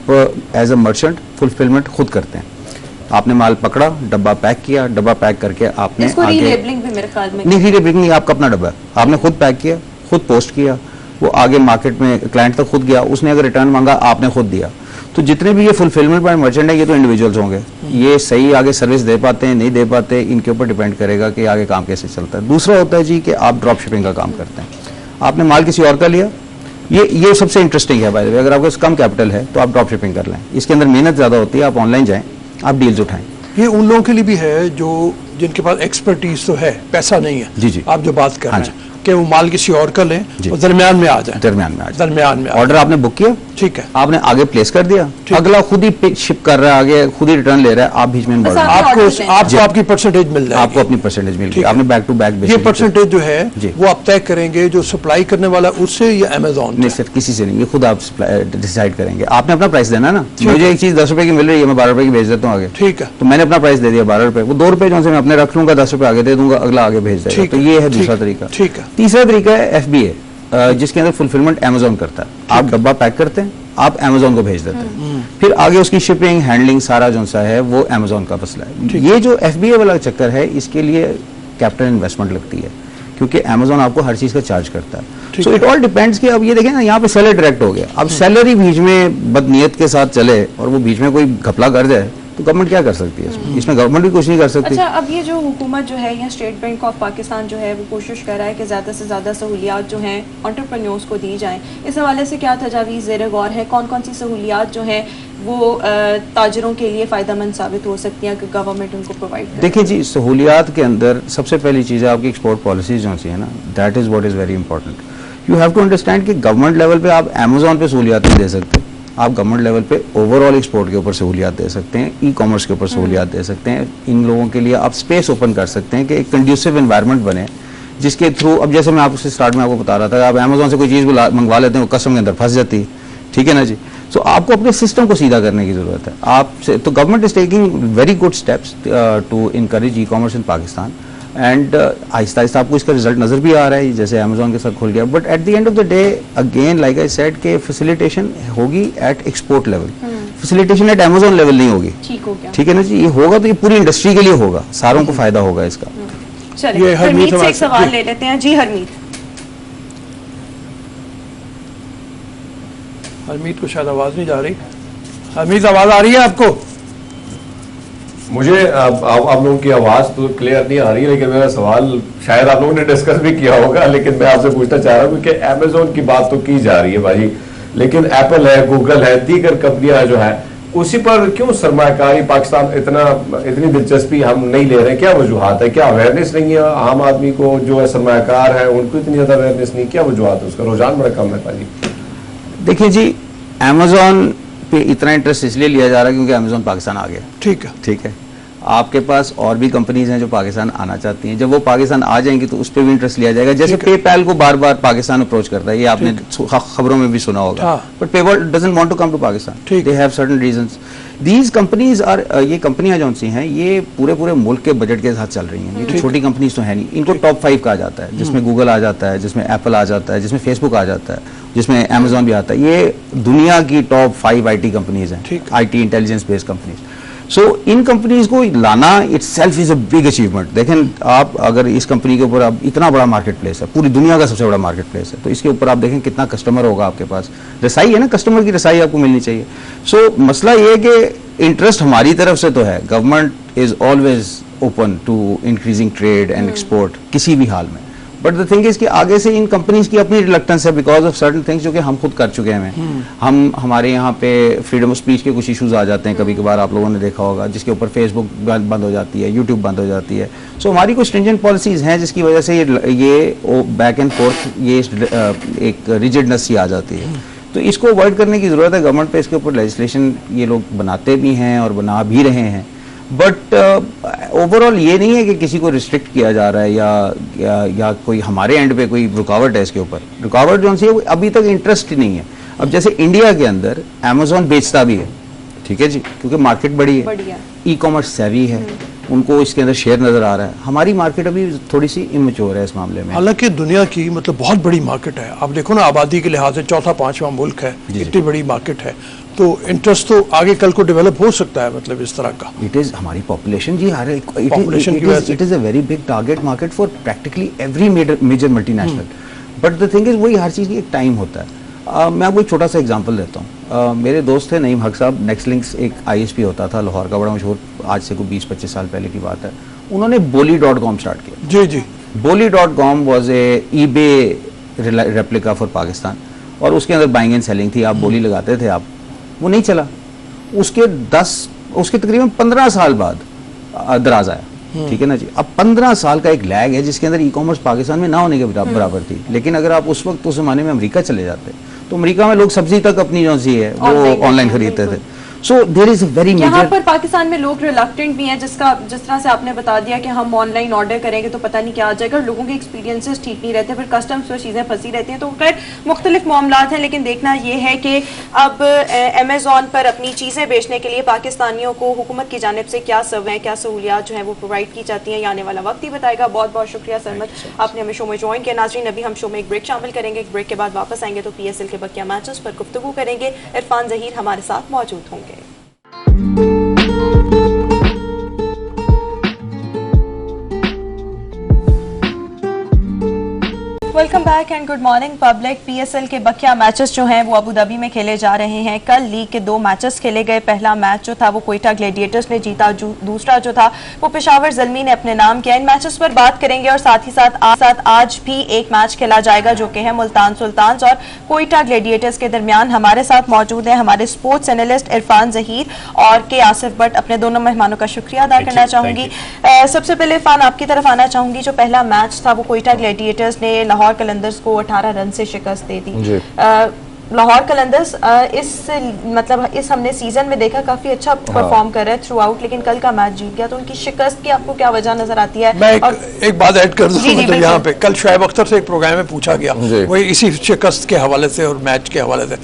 एज अ मर्चेंट फुलफिलमेंट खुद करते हैं। आपने माल पकड़ा, डब्बा पैक किया, डब्बा पैक करके आपने इसको रीलेबलिंग भी मेरे ख्याल में नहीं, रीलेबलिंग नहीं, आपका अपना डब्बा है, आपने खुद पैक किया, खुद पोस्ट किया, वो आगे मार्केट में क्लाइंट तक खुद गया, उसने अगर रिटर्न मांगा आपने खुद दिया। तो जितने भी ये फुलफिलमेंट बाय मर्चेंट है ये तो इंडिविजुअल्स होंगे, ये सही आगे सर्विस दे पाते हैं नहीं दे पाते, इनके ऊपर डिपेंड करेगा कि आगे काम कैसे चलता है। दूसरा होता है जी कि आप ड्रॉप शिपिंग का काम करते हैं, आपने माल किसी और का लिया, ये सबसे इंटरेस्टिंग है बाय द वे। अगर आपके पास कम कैपिटल है तो आप ड्रॉप शिपिंग कर लें, इसके अंदर मेहनत ज़्यादा होती है, आप ऑनलाइन जाएँ, आप डील्स उठाएं। ये उन लोगों के लिए भी है जो जिनके पास एक्सपर्टीज तो है, पैसा नहीं है। जी जी, आप जो बात कर हाँ रहे हैं कि वो माल किसी और का लें और दरमियान में आ जाए, दरमियान में ऑर्डर आपने बुक किया, ठीक है, आपने आगे प्लेस कर दिया, अगला खुद ही शिप कर रहा है, आगे खुद ही रिटर्न ले रहा है, आप बीच में आपको आपकी परसेंटेज मिल जाएगी, आपको अपनी परसेंटेज मिल गई, आपने बैक टू बैक ये परसेंटेज जो है वो आप तय करेंगे जो सप्लाई करने वाला उससे या अमेजोन? नहीं सर, किसी से नहीं, ये खुद आप डिसाइड करेंगे। आपने अपना प्राइस देना ना, मुझे एक चीज 10 रुपए की मिल रही है, मैं 12 रुपए की भेज देता हूँ आगे, ठीक है, तो मैंने अपना प्राइस दे दिया 12 रुपए, वो 2 रुपए जो मैं अपने रख लूंगा, 10 रुपए आगे दे दूंगा, अगला आगे भेज देगा। तो ये है दूसरा तरीका। ठीक है। तीसरा तरीका है FBA, जिसके अंदर फुलफिलमेंट अमेजोन करता है। आप डब्बा पैक करते हैं, आप अमेजोन को भेज देते हैं, फिर आगे उसकी शिपिंग हैंडलिंग सारा जो सा है वो अमेजोन का मसला है। ये जो FBA वाला चक्कर है इसके लिए कैपिटल इन्वेस्टमेंट लगती है, क्योंकि अमेजोन आपको हर चीज का चार्ज करता है। सो इट ऑल डिपेंड्स कि अब ये देखें ना, यहाँ पे सेलर डायरेक्ट हो गया, अब सेलर ही बीच में बदनीयत के साथ चले और वो बीच में कोई घपला कर जाए तो गवर्नमेंट क्या कर सकती है इसमें गवर्नमेंट भी कुछ नहीं कर सकती। अच्छा, अब ये जो हुकूमत जो है या स्टेट बैंक ऑफ पाकिस्तान जो है वो कोशिश कर रहा है कि ज़्यादा से ज़्यादा सहूलियात जो हैं एंटरप्रेन्योर्स को दी जाएं, इस हवाले से क्या तजावीज़ ज़ेर गौर है? कौन कौन सी सहूलियात जो हैं वो ताजरों के लिए फ़ायदेमंद साबित हो सकती हैं कि गवर्नमेंट उनको प्रोवाइड करे? देखिए जी, सहूलियात के अंदर सबसे पहली चीज़ है आपकी एक्सपोर्ट पॉलिसीज जो सी है ना, that is what is very important. You have to understand कि गवर्नमेंट लेवल पे आप अमेजोन पे सहूलियात नहीं दे सकते, आप गवर्नमेंट लेवल पे ओवरऑल एक्सपोर्ट के ऊपर सहूलियात दे सकते हैं, ई कॉमर्स के ऊपर सहूलियात दे सकते हैं। इन लोगों के लिए आप स्पेस ओपन कर सकते हैं कि एक कंड्यूसिव एनवायरनमेंट बने, जिसके थ्रू, अब जैसे मैं आपको स्टार्ट में आपको बता रहा था, आप अमेजोन से कोई चीज़ मंगवा लेते हैं, वो कस्टम के अंदर फंस जाती है, ठीक है ना जी। सो आपको अपने सिस्टम को सीधा करने की जरूरत है आपसे। तो government is taking very good steps to encourage e commerce in Pakistan, and आहिस्ता आहिस्ता आपको इसका रिजल्ट नजर भी आ रहा है, जैसे अमेजोन के साथ खुल गया। But at the end of the day again like I said के फैसिलिटेशन होगी at export level, facilitation at Amazon level नहीं होगी, ठीक है ना जी। ये होगा तो ये पूरी इंडस्ट्री के लिए होगा, सारों को फायदा होगा इसका। चलिए हरमीत से एक सवाल ले लेते हैं। जी हरमीत। हरमीत को शायद आवाज नहीं जा रही। हरमीत, आवाज आ रही है आपको? मुझे आप लोगों की आवाज तो क्लियर नहीं आ रही है, लेकिन मेरा सवाल शायद आप लोगों ने डिस्कस भी किया होगा, लेकिन मैं आपसे पूछना चाह रहा हूँ कि अमेजोन की बात तो की जा रही है भाई, लेकिन एप्पल है, गूगल है, दीगर कंपनियां जो है उसी पर क्यों सरमायाकारी पाकिस्तान इतनी दिलचस्पी हम नहीं ले रहे? क्या वजूहत है? क्या अवेयरनेस नहीं है आम आदमी को जो है सरमायाकार है उनको इतनी ज्यादा अवेयरनेस नहीं? क्या वजूहत है? उसका रुझान बड़ा कम है भाई। देखिए जी, अमेजोन पे इतना इंटरेस्ट इसलिए लिया जा रहा है क्योंकि अमेजोन पाकिस्तान आ गया, ठीक है। आपके पास और भी कंपनीज हैं जो पाकिस्तान आना चाहती हैं, जब वो पाकिस्तान आ जाएंगी तो उस पर भी इंटरेस्ट लिया जाएगा। जैसे पेपैल को बार बार पाकिस्तान अप्रोच करता है, ये आपने खबरों में भी सुना होगा, but PayPal doesn't want to come to Pakistan, they have certain reasons. These companies are, ये कंपनियां जो सी हैं ये पूरे मुल्क के बजट के साथ चल रही हैं, ये छोटी कंपनीज तो है नहीं। इनको टॉप 5 कहा जाता है, जिसमें गूगल आ जाता है, जिसमें एप्पल आ जाता है, जिसमें फेसबुक आ जाता है, जिसमें अमेजोन भी आता है। ये दुनिया की टॉप 5 IT कंपनीज हैं, IT intelligence based companies. So in companies को लाना itself is a big achievement. देखें आप, अगर इस कंपनी के ऊपर अब इतना बड़ा मार्केट प्लेस है, पूरी दुनिया का सबसे बड़ा मार्केट प्लेस है, तो इसके ऊपर आप देखें कितना कस्टमर होगा आपके पास। रसाई है ना, कस्टमर की रसाई आपको मिलनी चाहिए। सो मसला ये है कि इंटरेस्ट हमारी तरफ से तो है, government is always open to increasing trade and export किसी भी हाल में। बट द थिंग इज कि आगे से इन कंपनीज की अपनी रिलक्टेंस है बिकॉज ऑफ सर्टन थिंग्स जो कि हम खुद कर चुके हैं। हमारे यहाँ पे फ्रीडम ऑफ स्पीच के कुछ इश्यूज आ जाते हैं कभी कभार, आप लोगों ने देखा होगा, जिसके ऊपर फेसबुक बंद हो जाती है, यूट्यूब बंद हो जाती है। सो हमारी कुछ स्ट्रिंजेंट पॉलिसीज हैं जिसकी वजह से ये बैक एंड फोर्थ ये एक रिजिडनेस ही आ जाती है। तो इसको अवॉइड करने की जरूरत है। गवर्नमेंट पे इसके ऊपर लेजिस्लेशन ये लोग बनाते भी हैं और बना भी रहे हैं, बट ओवरऑल ये नहीं है कि किसी को रिस्ट्रिक्ट किया जा रहा है या कोई हमारे एंड पे कोई रुकावट है इसके ऊपर। रुकावट जो सी है अभी तक इंटरेस्ट ही नहीं है। अब जैसे इंडिया के अंदर अमेजोन बेचता भी है, ठीक है जी, क्योंकि मार्केट बड़ी है, ई कॉमर्स सेवी है, उनको इसके अंदर शेयर नज़र आ रहा है। हमारी मार्केट अभी थोड़ी सी इमेच्योर है इस मामले में। हालांकि दुनिया की मतलब बहुत बड़ी मार्केट है, आप देखो ना आबादी के लिहाज से चौथा पांचवा मुल्क है, इतनी बड़ी मार्केट है, तो इंटरेस्ट तो आगे कल को डेवलप हो सकता है, मतलब इस तरह का। इट इज़ हमारी पॉपुलेशन जी, पॉपुलेशन की वजह से it is a very big target market for practically every major multinational, but the thing is वही हर चीज़ की एक टाइम होता है। मैं आपको एक छोटा सा एग्जांपल देता हूँ। मेरे दोस्त थे नईम हक साहब, नेक्स्ट लिंक्स एक ISP होता था लाहौर का, बड़ा मशहूर, आज से कोई 20-25 साल पहले की बात है। उन्होंने बोली.com स्टार्ट किया। जी जी, बोली.com was a eBay replica for Pakistan, और उसके अंदर बाइंग एंड सेलिंग थी, आप बोली लगाते थे, आप वो नहीं चला। उसके तकरीबन 15 साल बाद दराज आया, ठीक है ना जी। अब 15 साल का एक लैग है जिसके अंदर ई-कॉमर्स पाकिस्तान में ना होने के बराबर थी। लेकिन अगर आप उस वक्त उस जमाने में अमेरिका चले जाते तो अमेरिका में लोग सब्जी तक अपनी जो सी है वो ऑनलाइन खरीदते थे। So there is a very यहाँ पर पाकिस्तान में लोग रिलक्टेंट भी हैं, जिस तरह से आपने बता दिया कि हम ऑनलाइन ऑर्डर करेंगे तो पता नहीं क्या आ जाएगा, लोगों के एक्सपीरियंसेस ठीक नहीं रहते, फिर कस्टम्स में चीज़ें फंसी रहती हैं, तो खैर मुख्तलिफ मामलात हैं। लेकिन देखना ये है कि अब अमेज़ॉन पर अपनी चीज़ें बेचने के लिए पाकिस्तानियों को हुकूमत की जानिब से क्या सर्वें, क्या सहूलियात जो हैं वो प्रोवाइड की जाती हैं, ये आने वाला वक्त ही बताएगा। बहुत बहुत शुक्रिया सरमद, आपने हमें शो में ज्वाइन किया। नाज़रीन, अभी हम शो में एक ब्रेक शामिल करेंगे, एक ब्रेक के बाद वापस आएंगे तो PSL के बकिया मैचेस पर गुफ्तगू करेंगे। इरफान ज़हीर हमारे साथ मौजूद होंगे। Welcome back and good morning public. PSL के बकिया मैचेस जो हैं वो अबू धाबी में खेले जा रहे हैं। कल लीग के 2 मैचेस खेले गए। पहला मैच जो था वो कोयटा ग्लेडिएटर्स ने जीता, दूसरा जो था वो पेशावर ज़ल्मी ने अपने नाम किया। इन मैचेस पर बात करेंगे और साथ ही साथ आज भी एक मैच खेला जाएगा जो कि है मुल्तान सुल्तान्स और कोयटा ग्लेडिएटर्स के दरमियान। हमारे साथ मौजूद हैं हमारे स्पोर्ट्स एनालिस्ट इरफान ज़हीर और के आसिफ भट्ट। अपने दोनों मेहमानों का शुक्रिया अदा करना चाहूंगी। सबसे पहले इरफान, आपकी तरफ आना चाहूंगी। जो पहला मैच था वो कोयटा ग्लेडिएटर्स ने लाहौर कलंदर्स को 18 रन से शिकस्त दे दी। लाहौर कलंदर्स इस हमने सीजन में देखा काफी अच्छा परफॉर्म कर रहा है थ्रू आउट, लेकिन कल का मैच जीत गया, तो उनकी शिकस्त की आपको क्या वजह नजर आती है? मैं एक बात ऐड कर दूं, मतलब यहाँ पे कल शुएब अख्तर से एक प्रोग्राम में पूछा गया, वही इसी शिकस्त के हवाले से और मैच के हवाले से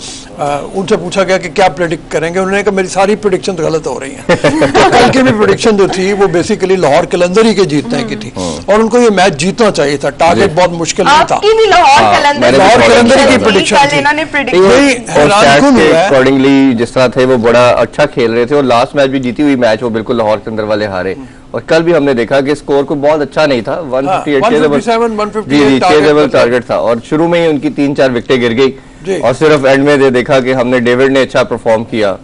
उनसे पूछा गया कि क्या प्रेडिक्ट करेंगे। उन्होंने कहा मेरी सारी प्रेडिक्शन गलत हो रही हैं। तो कल की भी प्रेडिक्शन जो थी वो बेसिकली लाहौर कलंदर ही के जीतने की थी और उनको ये मैच जीतना चाहिए था। टारगेट बहुत मुश्किल नहीं था। लाहौर कलंदर की प्रेडिक्शन अकॉर्डिंगली जिस तरह थे वो बड़ा अच्छा खेल रहे थे और लास्ट मैच भी जीती हुई मैच वो बिल्कुल लाहौर के अंदर वाले हारे। और कल भी हमने देखा कि स्कोर को बहुत अच्छा नहीं था, 157 चेजेबल टारगेट था और शुरू में ही उनकी 3-4 विकेटें गिर गई और सिर्फ एंड में देखा कि हमने डेविड ने अच्छा परफॉर्म किया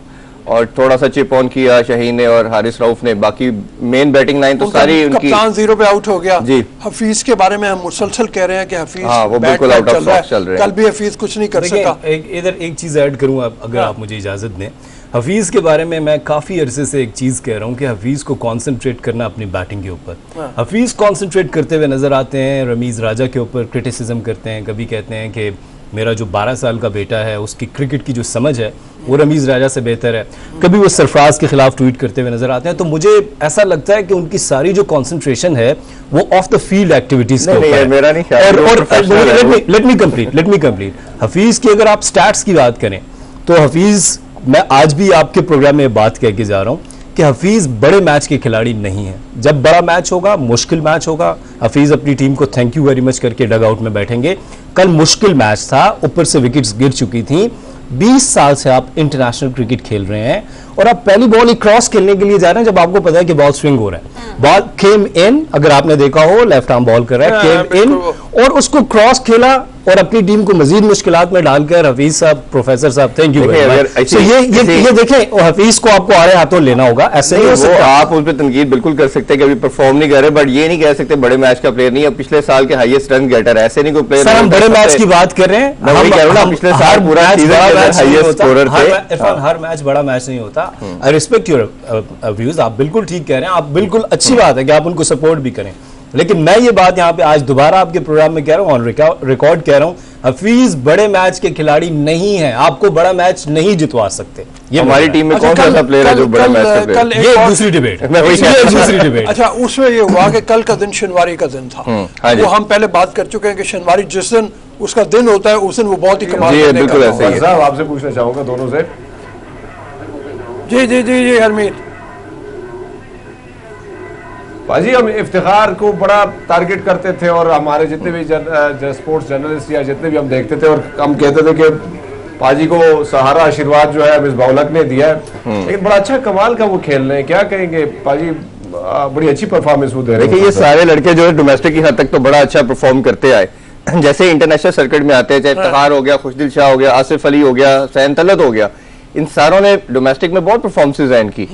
और थोड़ा सा चिप ऑन किया शाहीन ने और हारिस रऊफ ने। बाकी मेन बैटिंग लाइन तो सारी उनकी। कप्तान 0 पे आउट हो गया जी। हफीज के बारे में हम मुसलसल कह रहे हैं कि हफीज वो बिल्कुल आउट ऑफ फॉर्म चल रहे हैं। कल भी हफीज कुछ नहीं कर सका। इधर एक चीज ऐड करूं अगर आप मुझे इजाजत दें। हफीज के बारे में मैं काफी अरसे से एक चीज कह रहा हूं कि हफीज को कंसंट्रेट करना अपनी बैटिंग के ऊपर। हफीज कंसंट्रेट करते हुए नजर आते हैं, रमीज राजा के ऊपर क्रिटिसिज्म करते हैं, कभी कहते हैं कि मेरा जो 12 साल का बेटा है उसकी क्रिकेट की जो समझ है वो रमीज राजा से बेहतर है, कभी वो सरफराज के खिलाफ ट्वीट करते हुए नजर आते हैं। तो मुझे ऐसा लगता है कि उनकी सारी जो कंसंट्रेशन है वो ऑफ द फील्ड एक्टिविटीज के ऊपर है। मेरा नहीं ख्याल। Let me complete. हफीज की अगर आप स्टैट्स की बात करें तो हफीज, मैं आज भी आपके प्रोग्राम में बात कह के जा रहा हूं कि हफीज बड़े मैच के खिलाड़ी नहीं है। जब बड़ा मैच होगा, मुश्किल मैच होगा, हफीज अपनी टीम को थैंक यू वेरी मच करके डग आउट में बैठेंगे। कल मुश्किल मैच था, ऊपर से विकेट्स गिर चुकी थी। 20 साल से आप इंटरनेशनल क्रिकेट खेल रहे हैं और आप पहली बॉल ही क्रॉस खेलने के लिए जा रहे हैं जब आपको पता है कि बॉल स्विंग हो रहा है। बॉल केम इन, अगर आपने देखा हो लेफ्ट आर्म बॉल कर रहा है, केम इन और उसको क्रॉस खेला और अपनी टीम को मजीद मुश्किलात में डालकर हफीज साहब, प्रोफेसर साहब, थैंक यू। ये देखें, हफीज को आपको आड़े हाथों लेना होगा, ऐसे नहीं हो सकता। आप उस पर तनकीद बिल्कुल कर सकते हैं कि अभी परफॉर्म नहीं कर रहे, बट ये नहीं कह सकते बड़े मैच का प्लेयर नहीं है। पिछले साल के हाईएस्ट रन गेटर, ऐसे नहीं कोई प्लेयर। हम बड़े मैच की बात कर रहे हैं, हम कह रहा हूं पिछले साल पूरा हाईएस्ट स्कोरर थे। इरफान, हर मैच बड़ा मैच नहीं होता। आई रिस्पेक्ट योर व्यूज, आप बिल्कुल ठीक कह रहे हैं, आप बिल्कुल अच्छी बात है कि आप उनको सपोर्ट भी करें, लेकिन मैं ये बात यहाँ पे आज दोबारा आपके प्रोग्राम में कह रहा हूँ, ऑन रिकॉर्ड कह रहा हूँ, हफीज बड़े मैच के खिलाड़ी नहीं है, आपको बड़ा मैच नहीं जितवा सकते। ये हमारी टीम में कौन सा ऐसा प्लेयर है जो बड़ा मैच कर रहा है? ये दूसरी डिबेट। अच्छा, उसमें ये हुआ कि कल का दिन शनिवारी का दिन था, वो हम पहले बात कर चुके हैं कि शनिवारी जिस दिन उसका दिन होता है उस दिन वो बहुत ही कमाल करने बिल्कुल ऐसे ही है। आपसे पूछना चाहूंगा दोनों से। जी जी जी जी हरमीत। पाजी हम इफ्तिखार को बड़ा टारगेट करते थे और हमारे जितने भी स्पोर्ट्स जर्नलिस्ट या जितने भी हम देखते थे और हम कहते थे कि पाजी को सहारा आशीर्वाद जो है मिसबाउलक ने दिया है, लेकिन बड़ा अच्छा कमाल का वो खेल रहे हैं। क्या कहेंगे पाजी, बड़ी अच्छी परफॉर्मेंस वो दे रहे हैं। देखिए ये सारे लड़के जो है डोमेस्टिक की हद तक तो बड़ा अच्छा परफॉर्म करते आए, जैसे इंटरनेशनल सर्किट में आते हैं, चाहे इफ्तिखार हो गया, खुशदिल शाह हो गया, आसिफ अली हो गया, सैन तलत हो गया, इन सारों ने डोमेस्टिक में बहुत परफॉर्मेंसेज हैं इनकी।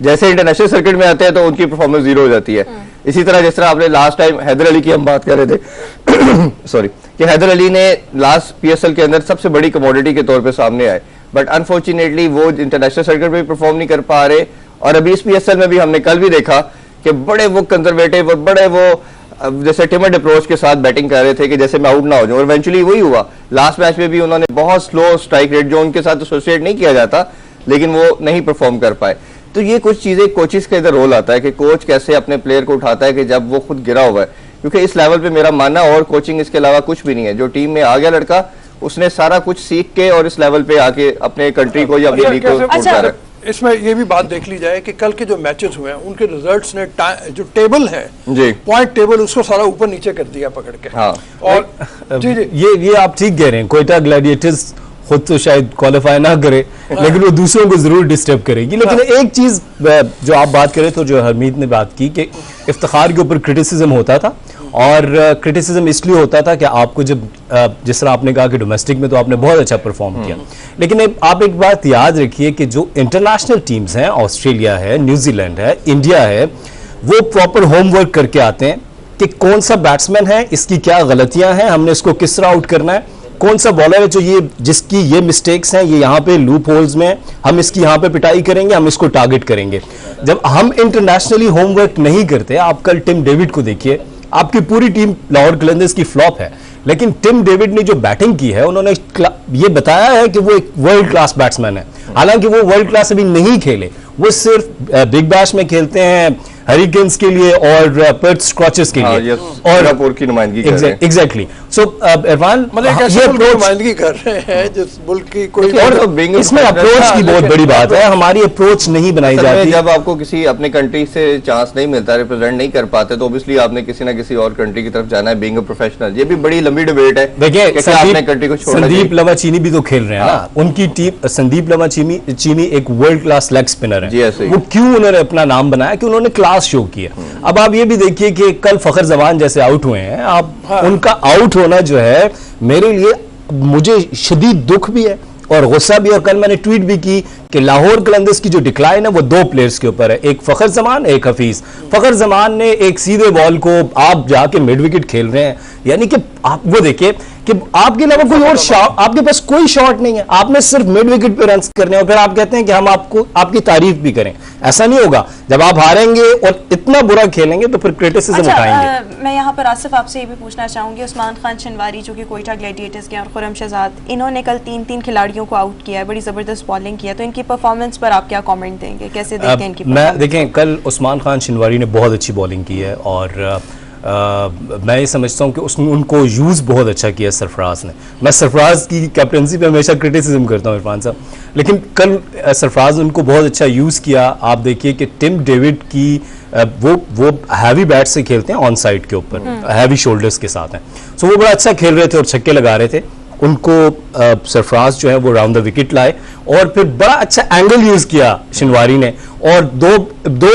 जैसे इंटरनेशनल सर्किट में आते हैं तो उनकी परफॉर्मेंस जीरो हो जाती है। इसी तरह जिस तरह आपने लास्ट टाइम हैदर अली की हम बात कर रहे थे सॉरी, कि हैदर अली ने लास्ट पीएसएल के अंदर सबसे बड़ी कमोडिटी के तौर पे सामने आए, बट अनफॉर्चुनेटली वो इंटरनेशनल सर्किट में परफॉर्म नहीं कर पा रहे। और अभी इस पीएसएल में भी हमने कल भी देखा कि बड़े वो कंजर्वेटिव और बड़े वो जैसे टिमड अप्रोच के साथ बैटिंग कर रहे थे कि जैसे मैं आउट ना हो जाऊं, और इवेंचुअली वही हुआ। लास्ट मैच में भी उन्होंने बहुत स्लो स्ट्राइक रेट, जो उनके साथ एसोसिएट नहीं किया जाता, लेकिन वो नहीं परफॉर्म कर पाए। तो ये कुछ चीजें कोचेस का इधर रोल आता है कि कोच कैसे अपने प्लेयर को उठाता है कि जब वो खुद गिरा हुआ है, क्योंकि इस लेवल पे मेरा मानना और कोचिंग इसके अलावा कुछ भी नहीं है। जो टीम में आ गया लड़का, उसने सारा कुछ सीख के और इस लेवल पे आके अपने कंट्री को या अपनी लीग को पहुंचा रहा है। इसमें ये भी बात देख ली जाए कि कल के जो मैचेस हुए हैं उनके रिजल्ट्स ने जो टेबल है जी, पॉइंट टेबल, उसको सारा ऊपर नीचे कर दिया पकड़ के। हाँ। और जी जी ये आप ठीक कह रहे हैं, कोयटा ग्लैडिएटर्स खुद तो शायद क्वालिफाई ना करे, लेकिन वो दूसरों को जरूर डिस्टर्ब करेगी। लेकिन एक चीज जो आप बात करें तो जो हरमीत ने बात की कि इफ्तिखार के ऊपर क्रिटिसिज्म होता था, और क्रिटिसिज्म इसलिए होता था कि आपको जब जिस तरह आपने कहा कि डोमेस्टिक में तो आपने बहुत अच्छा परफॉर्म किया, लेकिन आप एक बात याद रखिए कि जो इंटरनेशनल टीम्स हैं, ऑस्ट्रेलिया है, न्यूजीलैंड है, इंडिया है, वो प्रॉपर होमवर्क करके आते हैं कि कौन सा बैट्समैन है, इसकी क्या गलतियां हैं, हमने इसको किस तरह आउट करना है, कौन सा बॉलर है जो ये जिसकी ये मिस्टेक्स हैं, ये यहाँ पे लूप होल्स में, हम इसकी यहाँ पे पिटाई करेंगे, हम इसको टारगेट करेंगे। जब हम इंटरनेशनली होमवर्क नहीं करते, आप कल टिम डेविड को देखिए, आपकी पूरी टीम लाहौर कलंदर्स की फ्लॉप है, लेकिन टिम डेविड ने जो बैटिंग की है, उन्होंने ये बताया है कि वो एक वर्ल्ड क्लास बैट्समैन है। हालांकि वो वर्ल्ड क्लास अभी नहीं खेले, वो सिर्फ बिग बैश में खेलते हैं, हरिकेन्स के लिए और पर्थ स्कॉचेस के लिए, और सिंगापुर की नुमाइंदगी कर रहे हैं। एग्जैक्टली। सो इरफान ये नुमाइंदगी कर रहे हैं जिस मुल्क की कोई, और इसमें अप्रोच की बहुत बड़ी बात है, हमारी अप्रोच नहीं बनाई जाती। जब आपको किसी अपने कंट्री से चांस नहीं मिलता, रिप्रेजेंट नहीं कर पाते, तो ऑब्वियसली आपने किसी ना किसी और कंट्री की तरफ जाना है, बीइंग अ प्रोफेशनल। ये भी बड़ी लंबी डिबेट है। देखिए संदीप लवाचीनी भी तो खेल रहे हैं ना, उनकी टीम, संदीप लवाचीनी एक वर्ल्ड क्लास लेग स्पिनर है, वो क्यों उन्होंने अपना नाम बनाया कि उन्होंने क्लास शो किया। अब आप ये भी देखिए कि कल फखर जमान जैसे आउट हुए हैं, आप उनका आउट होना जो है मेरे लिए, मुझे शदीद दुख भी है और गुस्सा भी। और कल मैंने ट्वीट भी की कि लाहौर कलंदर्स की जो डिक्लाइन है वो दो प्लेयर्स के ऊपर है, एक फखर जमान, एक हफीज। फखर जमान ने एक सीधे बॉल को आप जाके मिड विकेट खेल रहे हैं, यानी कि आप वो देखिए कि आपके अलावा कोई और शॉट, आपके पास कोई शॉट नहीं है, आपने सिर्फ मिड विकेट पे रन करने हैं, और फिर आप कहते हैं कि हम आपको आपकी तारीफ भी करें। ऐसा नहीं होगा, जब आप हारेंगे और इतना बुरा खेलेंगे तो फिर क्रिटिसिज्म उठाएंगे। मैं यहाँ पर आसिफ आपसे ये भी पूछना चाहूंगी, उस्मान खान शनवारी जो कि कोयटा ग्लैडिएटर्स के और खुरम शहजाद, इन्होंने कल 3-3 खिलाड़ियों को आउट किया है, बड़ी जबरदस्त बॉलिंग किया, तो इनकी परफॉर्मेंस पर आप क्या कमेंट देंगे, कैसे देखते हैं इनकी? मैं देखें, कल उस्मान खान शनवारी ने बहुत अच्छी बॉलिंग की है, और मैं ये समझता हूँ कि उसने उनको यूज़ बहुत अच्छा किया सरफराज ने। मैं सरफराज की कैप्टनसी पे हमेशा क्रिटिसिज्म करता हूँ इरफान साहब, लेकिन कल सरफराज ने उनको बहुत अच्छा यूज़ किया। आप देखिए कि टिम डेविड की वो हैवी बैट से खेलते हैं, ऑन साइड के ऊपर हैवी शोल्डर्स के साथ हैं, सो वो बड़ा अच्छा खेल रहे थे और छक्के लगा रहे थे। उनको सरफराज जो है वो राउंड द विकेट लाए, और फिर बड़ा अच्छा एंगल यूज़ किया शनवारी ने, और दो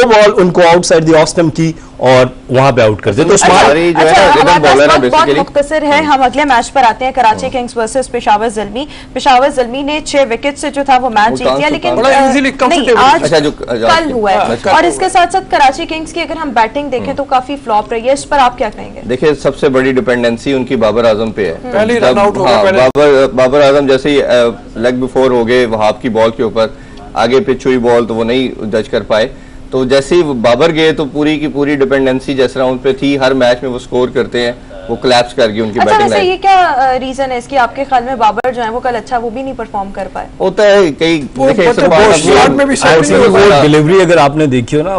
बॉल उनको आउटसाइड द ऑफ स्टंप की और वहां पे आउट कर दिया। तो बहुत मुख्तसर है, हम अगले मैच पर आते हैं, कराची किंग्स वर्सेस पेशावर ज़ल्मी। पेशावर ज़ल्मी ने 6 विकेट से जो था वो मैच जीत लिया, लेकिन आज कल हुआ है। और इसके साथ साथ कराची किंग्स की अगर हम बैटिंग देखें तो काफी फ्लॉप रही है, इस पर आप क्या कहेंगे? देखिए, सबसे बड़ी डिपेंडेंसी उनकी बाबर आजम पे है। पहले रन आउट हो गया, बाबर आजम जैसे ही लेग बिफोर हो गए वहाब की बॉल के ऊपर, आगे पिच हुई बॉल तो वो नहीं जज कर पाए, तो जैसे ही बाबर गए तो पूरी की पूरी डिपेंडेंसी जैसे उन पे थी, हर मैच में वो स्कोर करते हैं, वो कोलैप्स कर गई उनकी बैटिंग लाइन। ये क्या रीजन है इसकी आपके ख्याल में? बाबर जो है वो कल अच्छा वो भी नहीं परफॉर्म कर पाए, होता है कई डिलीवरी अगर आपने देखी हो ना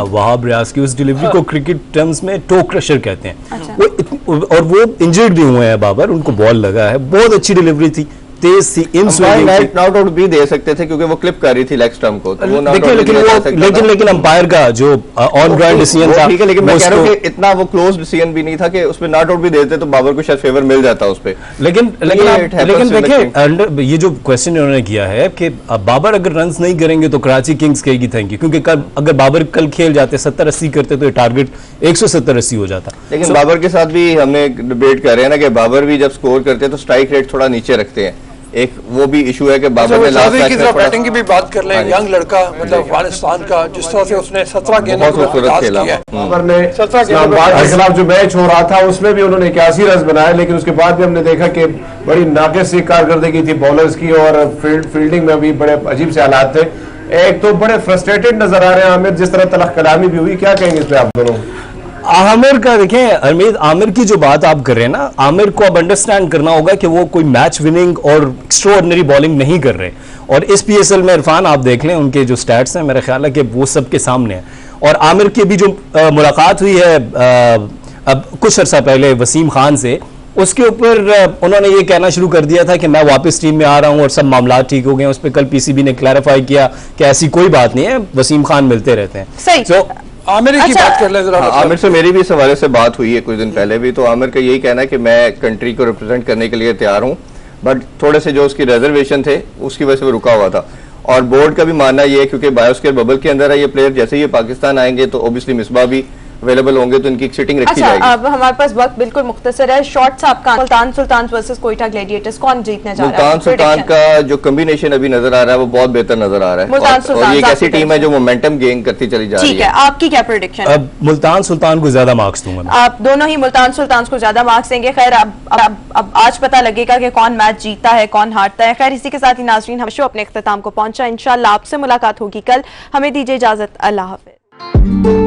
वहाब रियाज की, उस डिलीवरी को क्रिकेट टर्म्स में टो क्रशर कहते हैं। वो और वो इंजर्ड भी हुए हैं बाबर, उनको बॉल लगा है, बहुत अच्छी डिलीवरी थी, तेज सी इन स्विंगिंग थी। नॉट आउट भी दे सकते थे क्योंकि वो क्लिप कर रही थी लेग स्टंप को, तो वो लेकिन अंपायर का जो ऑन ग्राउंड डिसीजन था, ठीक है, लेकिन मैं कह रहा हूं कि इतना वो क्लोज डिसीजन भी नहीं था कि उसमें नॉट आउट भी देते तो बाबर को शायद फेवर मिल जाता उस पे। लेकिन देखिए ये जो क्वेश्चन इन्होंने किया है कि बाबर अगर रन्स नहीं करेंगे तो कराची किंग्स कहेगी थैंक यू, क्योंकि अगर बाबर कल खेल जाते 70-80 करते तो ये टारगेट 170-80 हो जाता। लेकिन बाबर के साथ भी हमने डिबेट कर रहे हैं ना कि बाबर भी जब स्कोर करते हैं तो स्ट्राइक रेट थोड़ा नीचे रखते हैं, एक वो भी इशू है कि बाबर ने लास्ट मैच में बैटिंग की भी बात कर लें, यंग लड़का मतलब अफगानिस्तान का, जिस तरह से उसने 17 गेंदों को खेला है। बाबर ने इस्लामाबाद के खिलाफ जो मैच हो रहा था उसमें भी उन्होंने 81 रन बनाए, लेकिन उसके बाद भी हमने देखा कि बड़ी नाकिस सी कारकर्दगी थी बॉलर्स की और फील्डिंग में भी बड़े अजीब से हालात थे। एक तो बड़े फ्रस्ट्रेटेड नजर आ रहे हैं आमिर, जिस तरह तलख कलामी भी हुई, क्या कहेंगे इस पे आप दोनों? आमिर का देखें अरमीद, आमिर की जो बात आप कर रहे हैं ना, आमिर को अब अंडरस्टैंड करना होगा कि वो कोई मैच विनिंग और एक्स्ट्राऑर्डिनरी बॉलिंग नहीं कर रहे। और इस पीएसएल में इरफान आप देख लें उनके जो स्टैट्स हैं, मेरा ख्याल है कि वो सबके सामने है। और आमिर की भी जो मुलाकात हुई है अब कुछ अर्सा पहले वसीम खान से, उसके ऊपर उन्होंने ये कहना शुरू कर दिया था कि मैं वापस टीम में आ रहा हूं और सब मामला ठीक हो गए। उस पर कल पीसीबी ने क्लैरिफाई किया कि ऐसी कोई बात नहीं है, वसीम खान मिलते रहते हैं। सही। तो आमिर की बात कर ले जरा। आमिर से मेरी भी इस हवाले से बात हुई है कुछ दिन पहले भी, तो आमिर का यही कहना है कि मैं कंट्री को रिप्रेजेंट करने के लिए तैयार हूं, बट थोड़े से जो उसकी रिजर्वेशन थे उसकी वजह से वो रुका हुआ था। और बोर्ड का भी मानना ये है क्योंकि बायोस्फीयर बबल के अंदर है ये प्लेयर, जैसे ये पाकिस्तान आएंगे तो ओबियसली मिसबा भी अवेलेबल होंगे तो इनकी सिटिंग रखी जाएगी। अब हमारे पास वक्त बिल्कुल मुख्तसर है, शॉर्ट सा आपका मुल्तान सुल्तान वर्सेस कोइटा ग्लैडिएटर्स, कौन जीतने जा रहा है? मुल्तान सुल्तान का जो कॉम्बिनेशन अभी नजर आ रहा है वो बहुत बेहतर नजर आ रहा है, और ये एक ऐसी टीम है जो मोमेंटम गेन करती चली जा रही है। ठीक है, आपकी क्या प्रेडिक्शन है? अब मुल्तान सुल्तान को ज्यादा मार्क्स दूंगा। आप दोनों ही मुल्तान सुल्तान को ज्यादा मार्क्स देंगे। खैर अब आज पता लगेगा कि कौन मैच जीतता है कौन हारता है। खैर इसी के साथ ही नाज़रीन हम शो अपने इख्तिताम को पहुंचा। इंशाल्लाह आपसे मुलाकात होगी कल। हमें दीजिए इजाजत, अल्लाह हाफिज।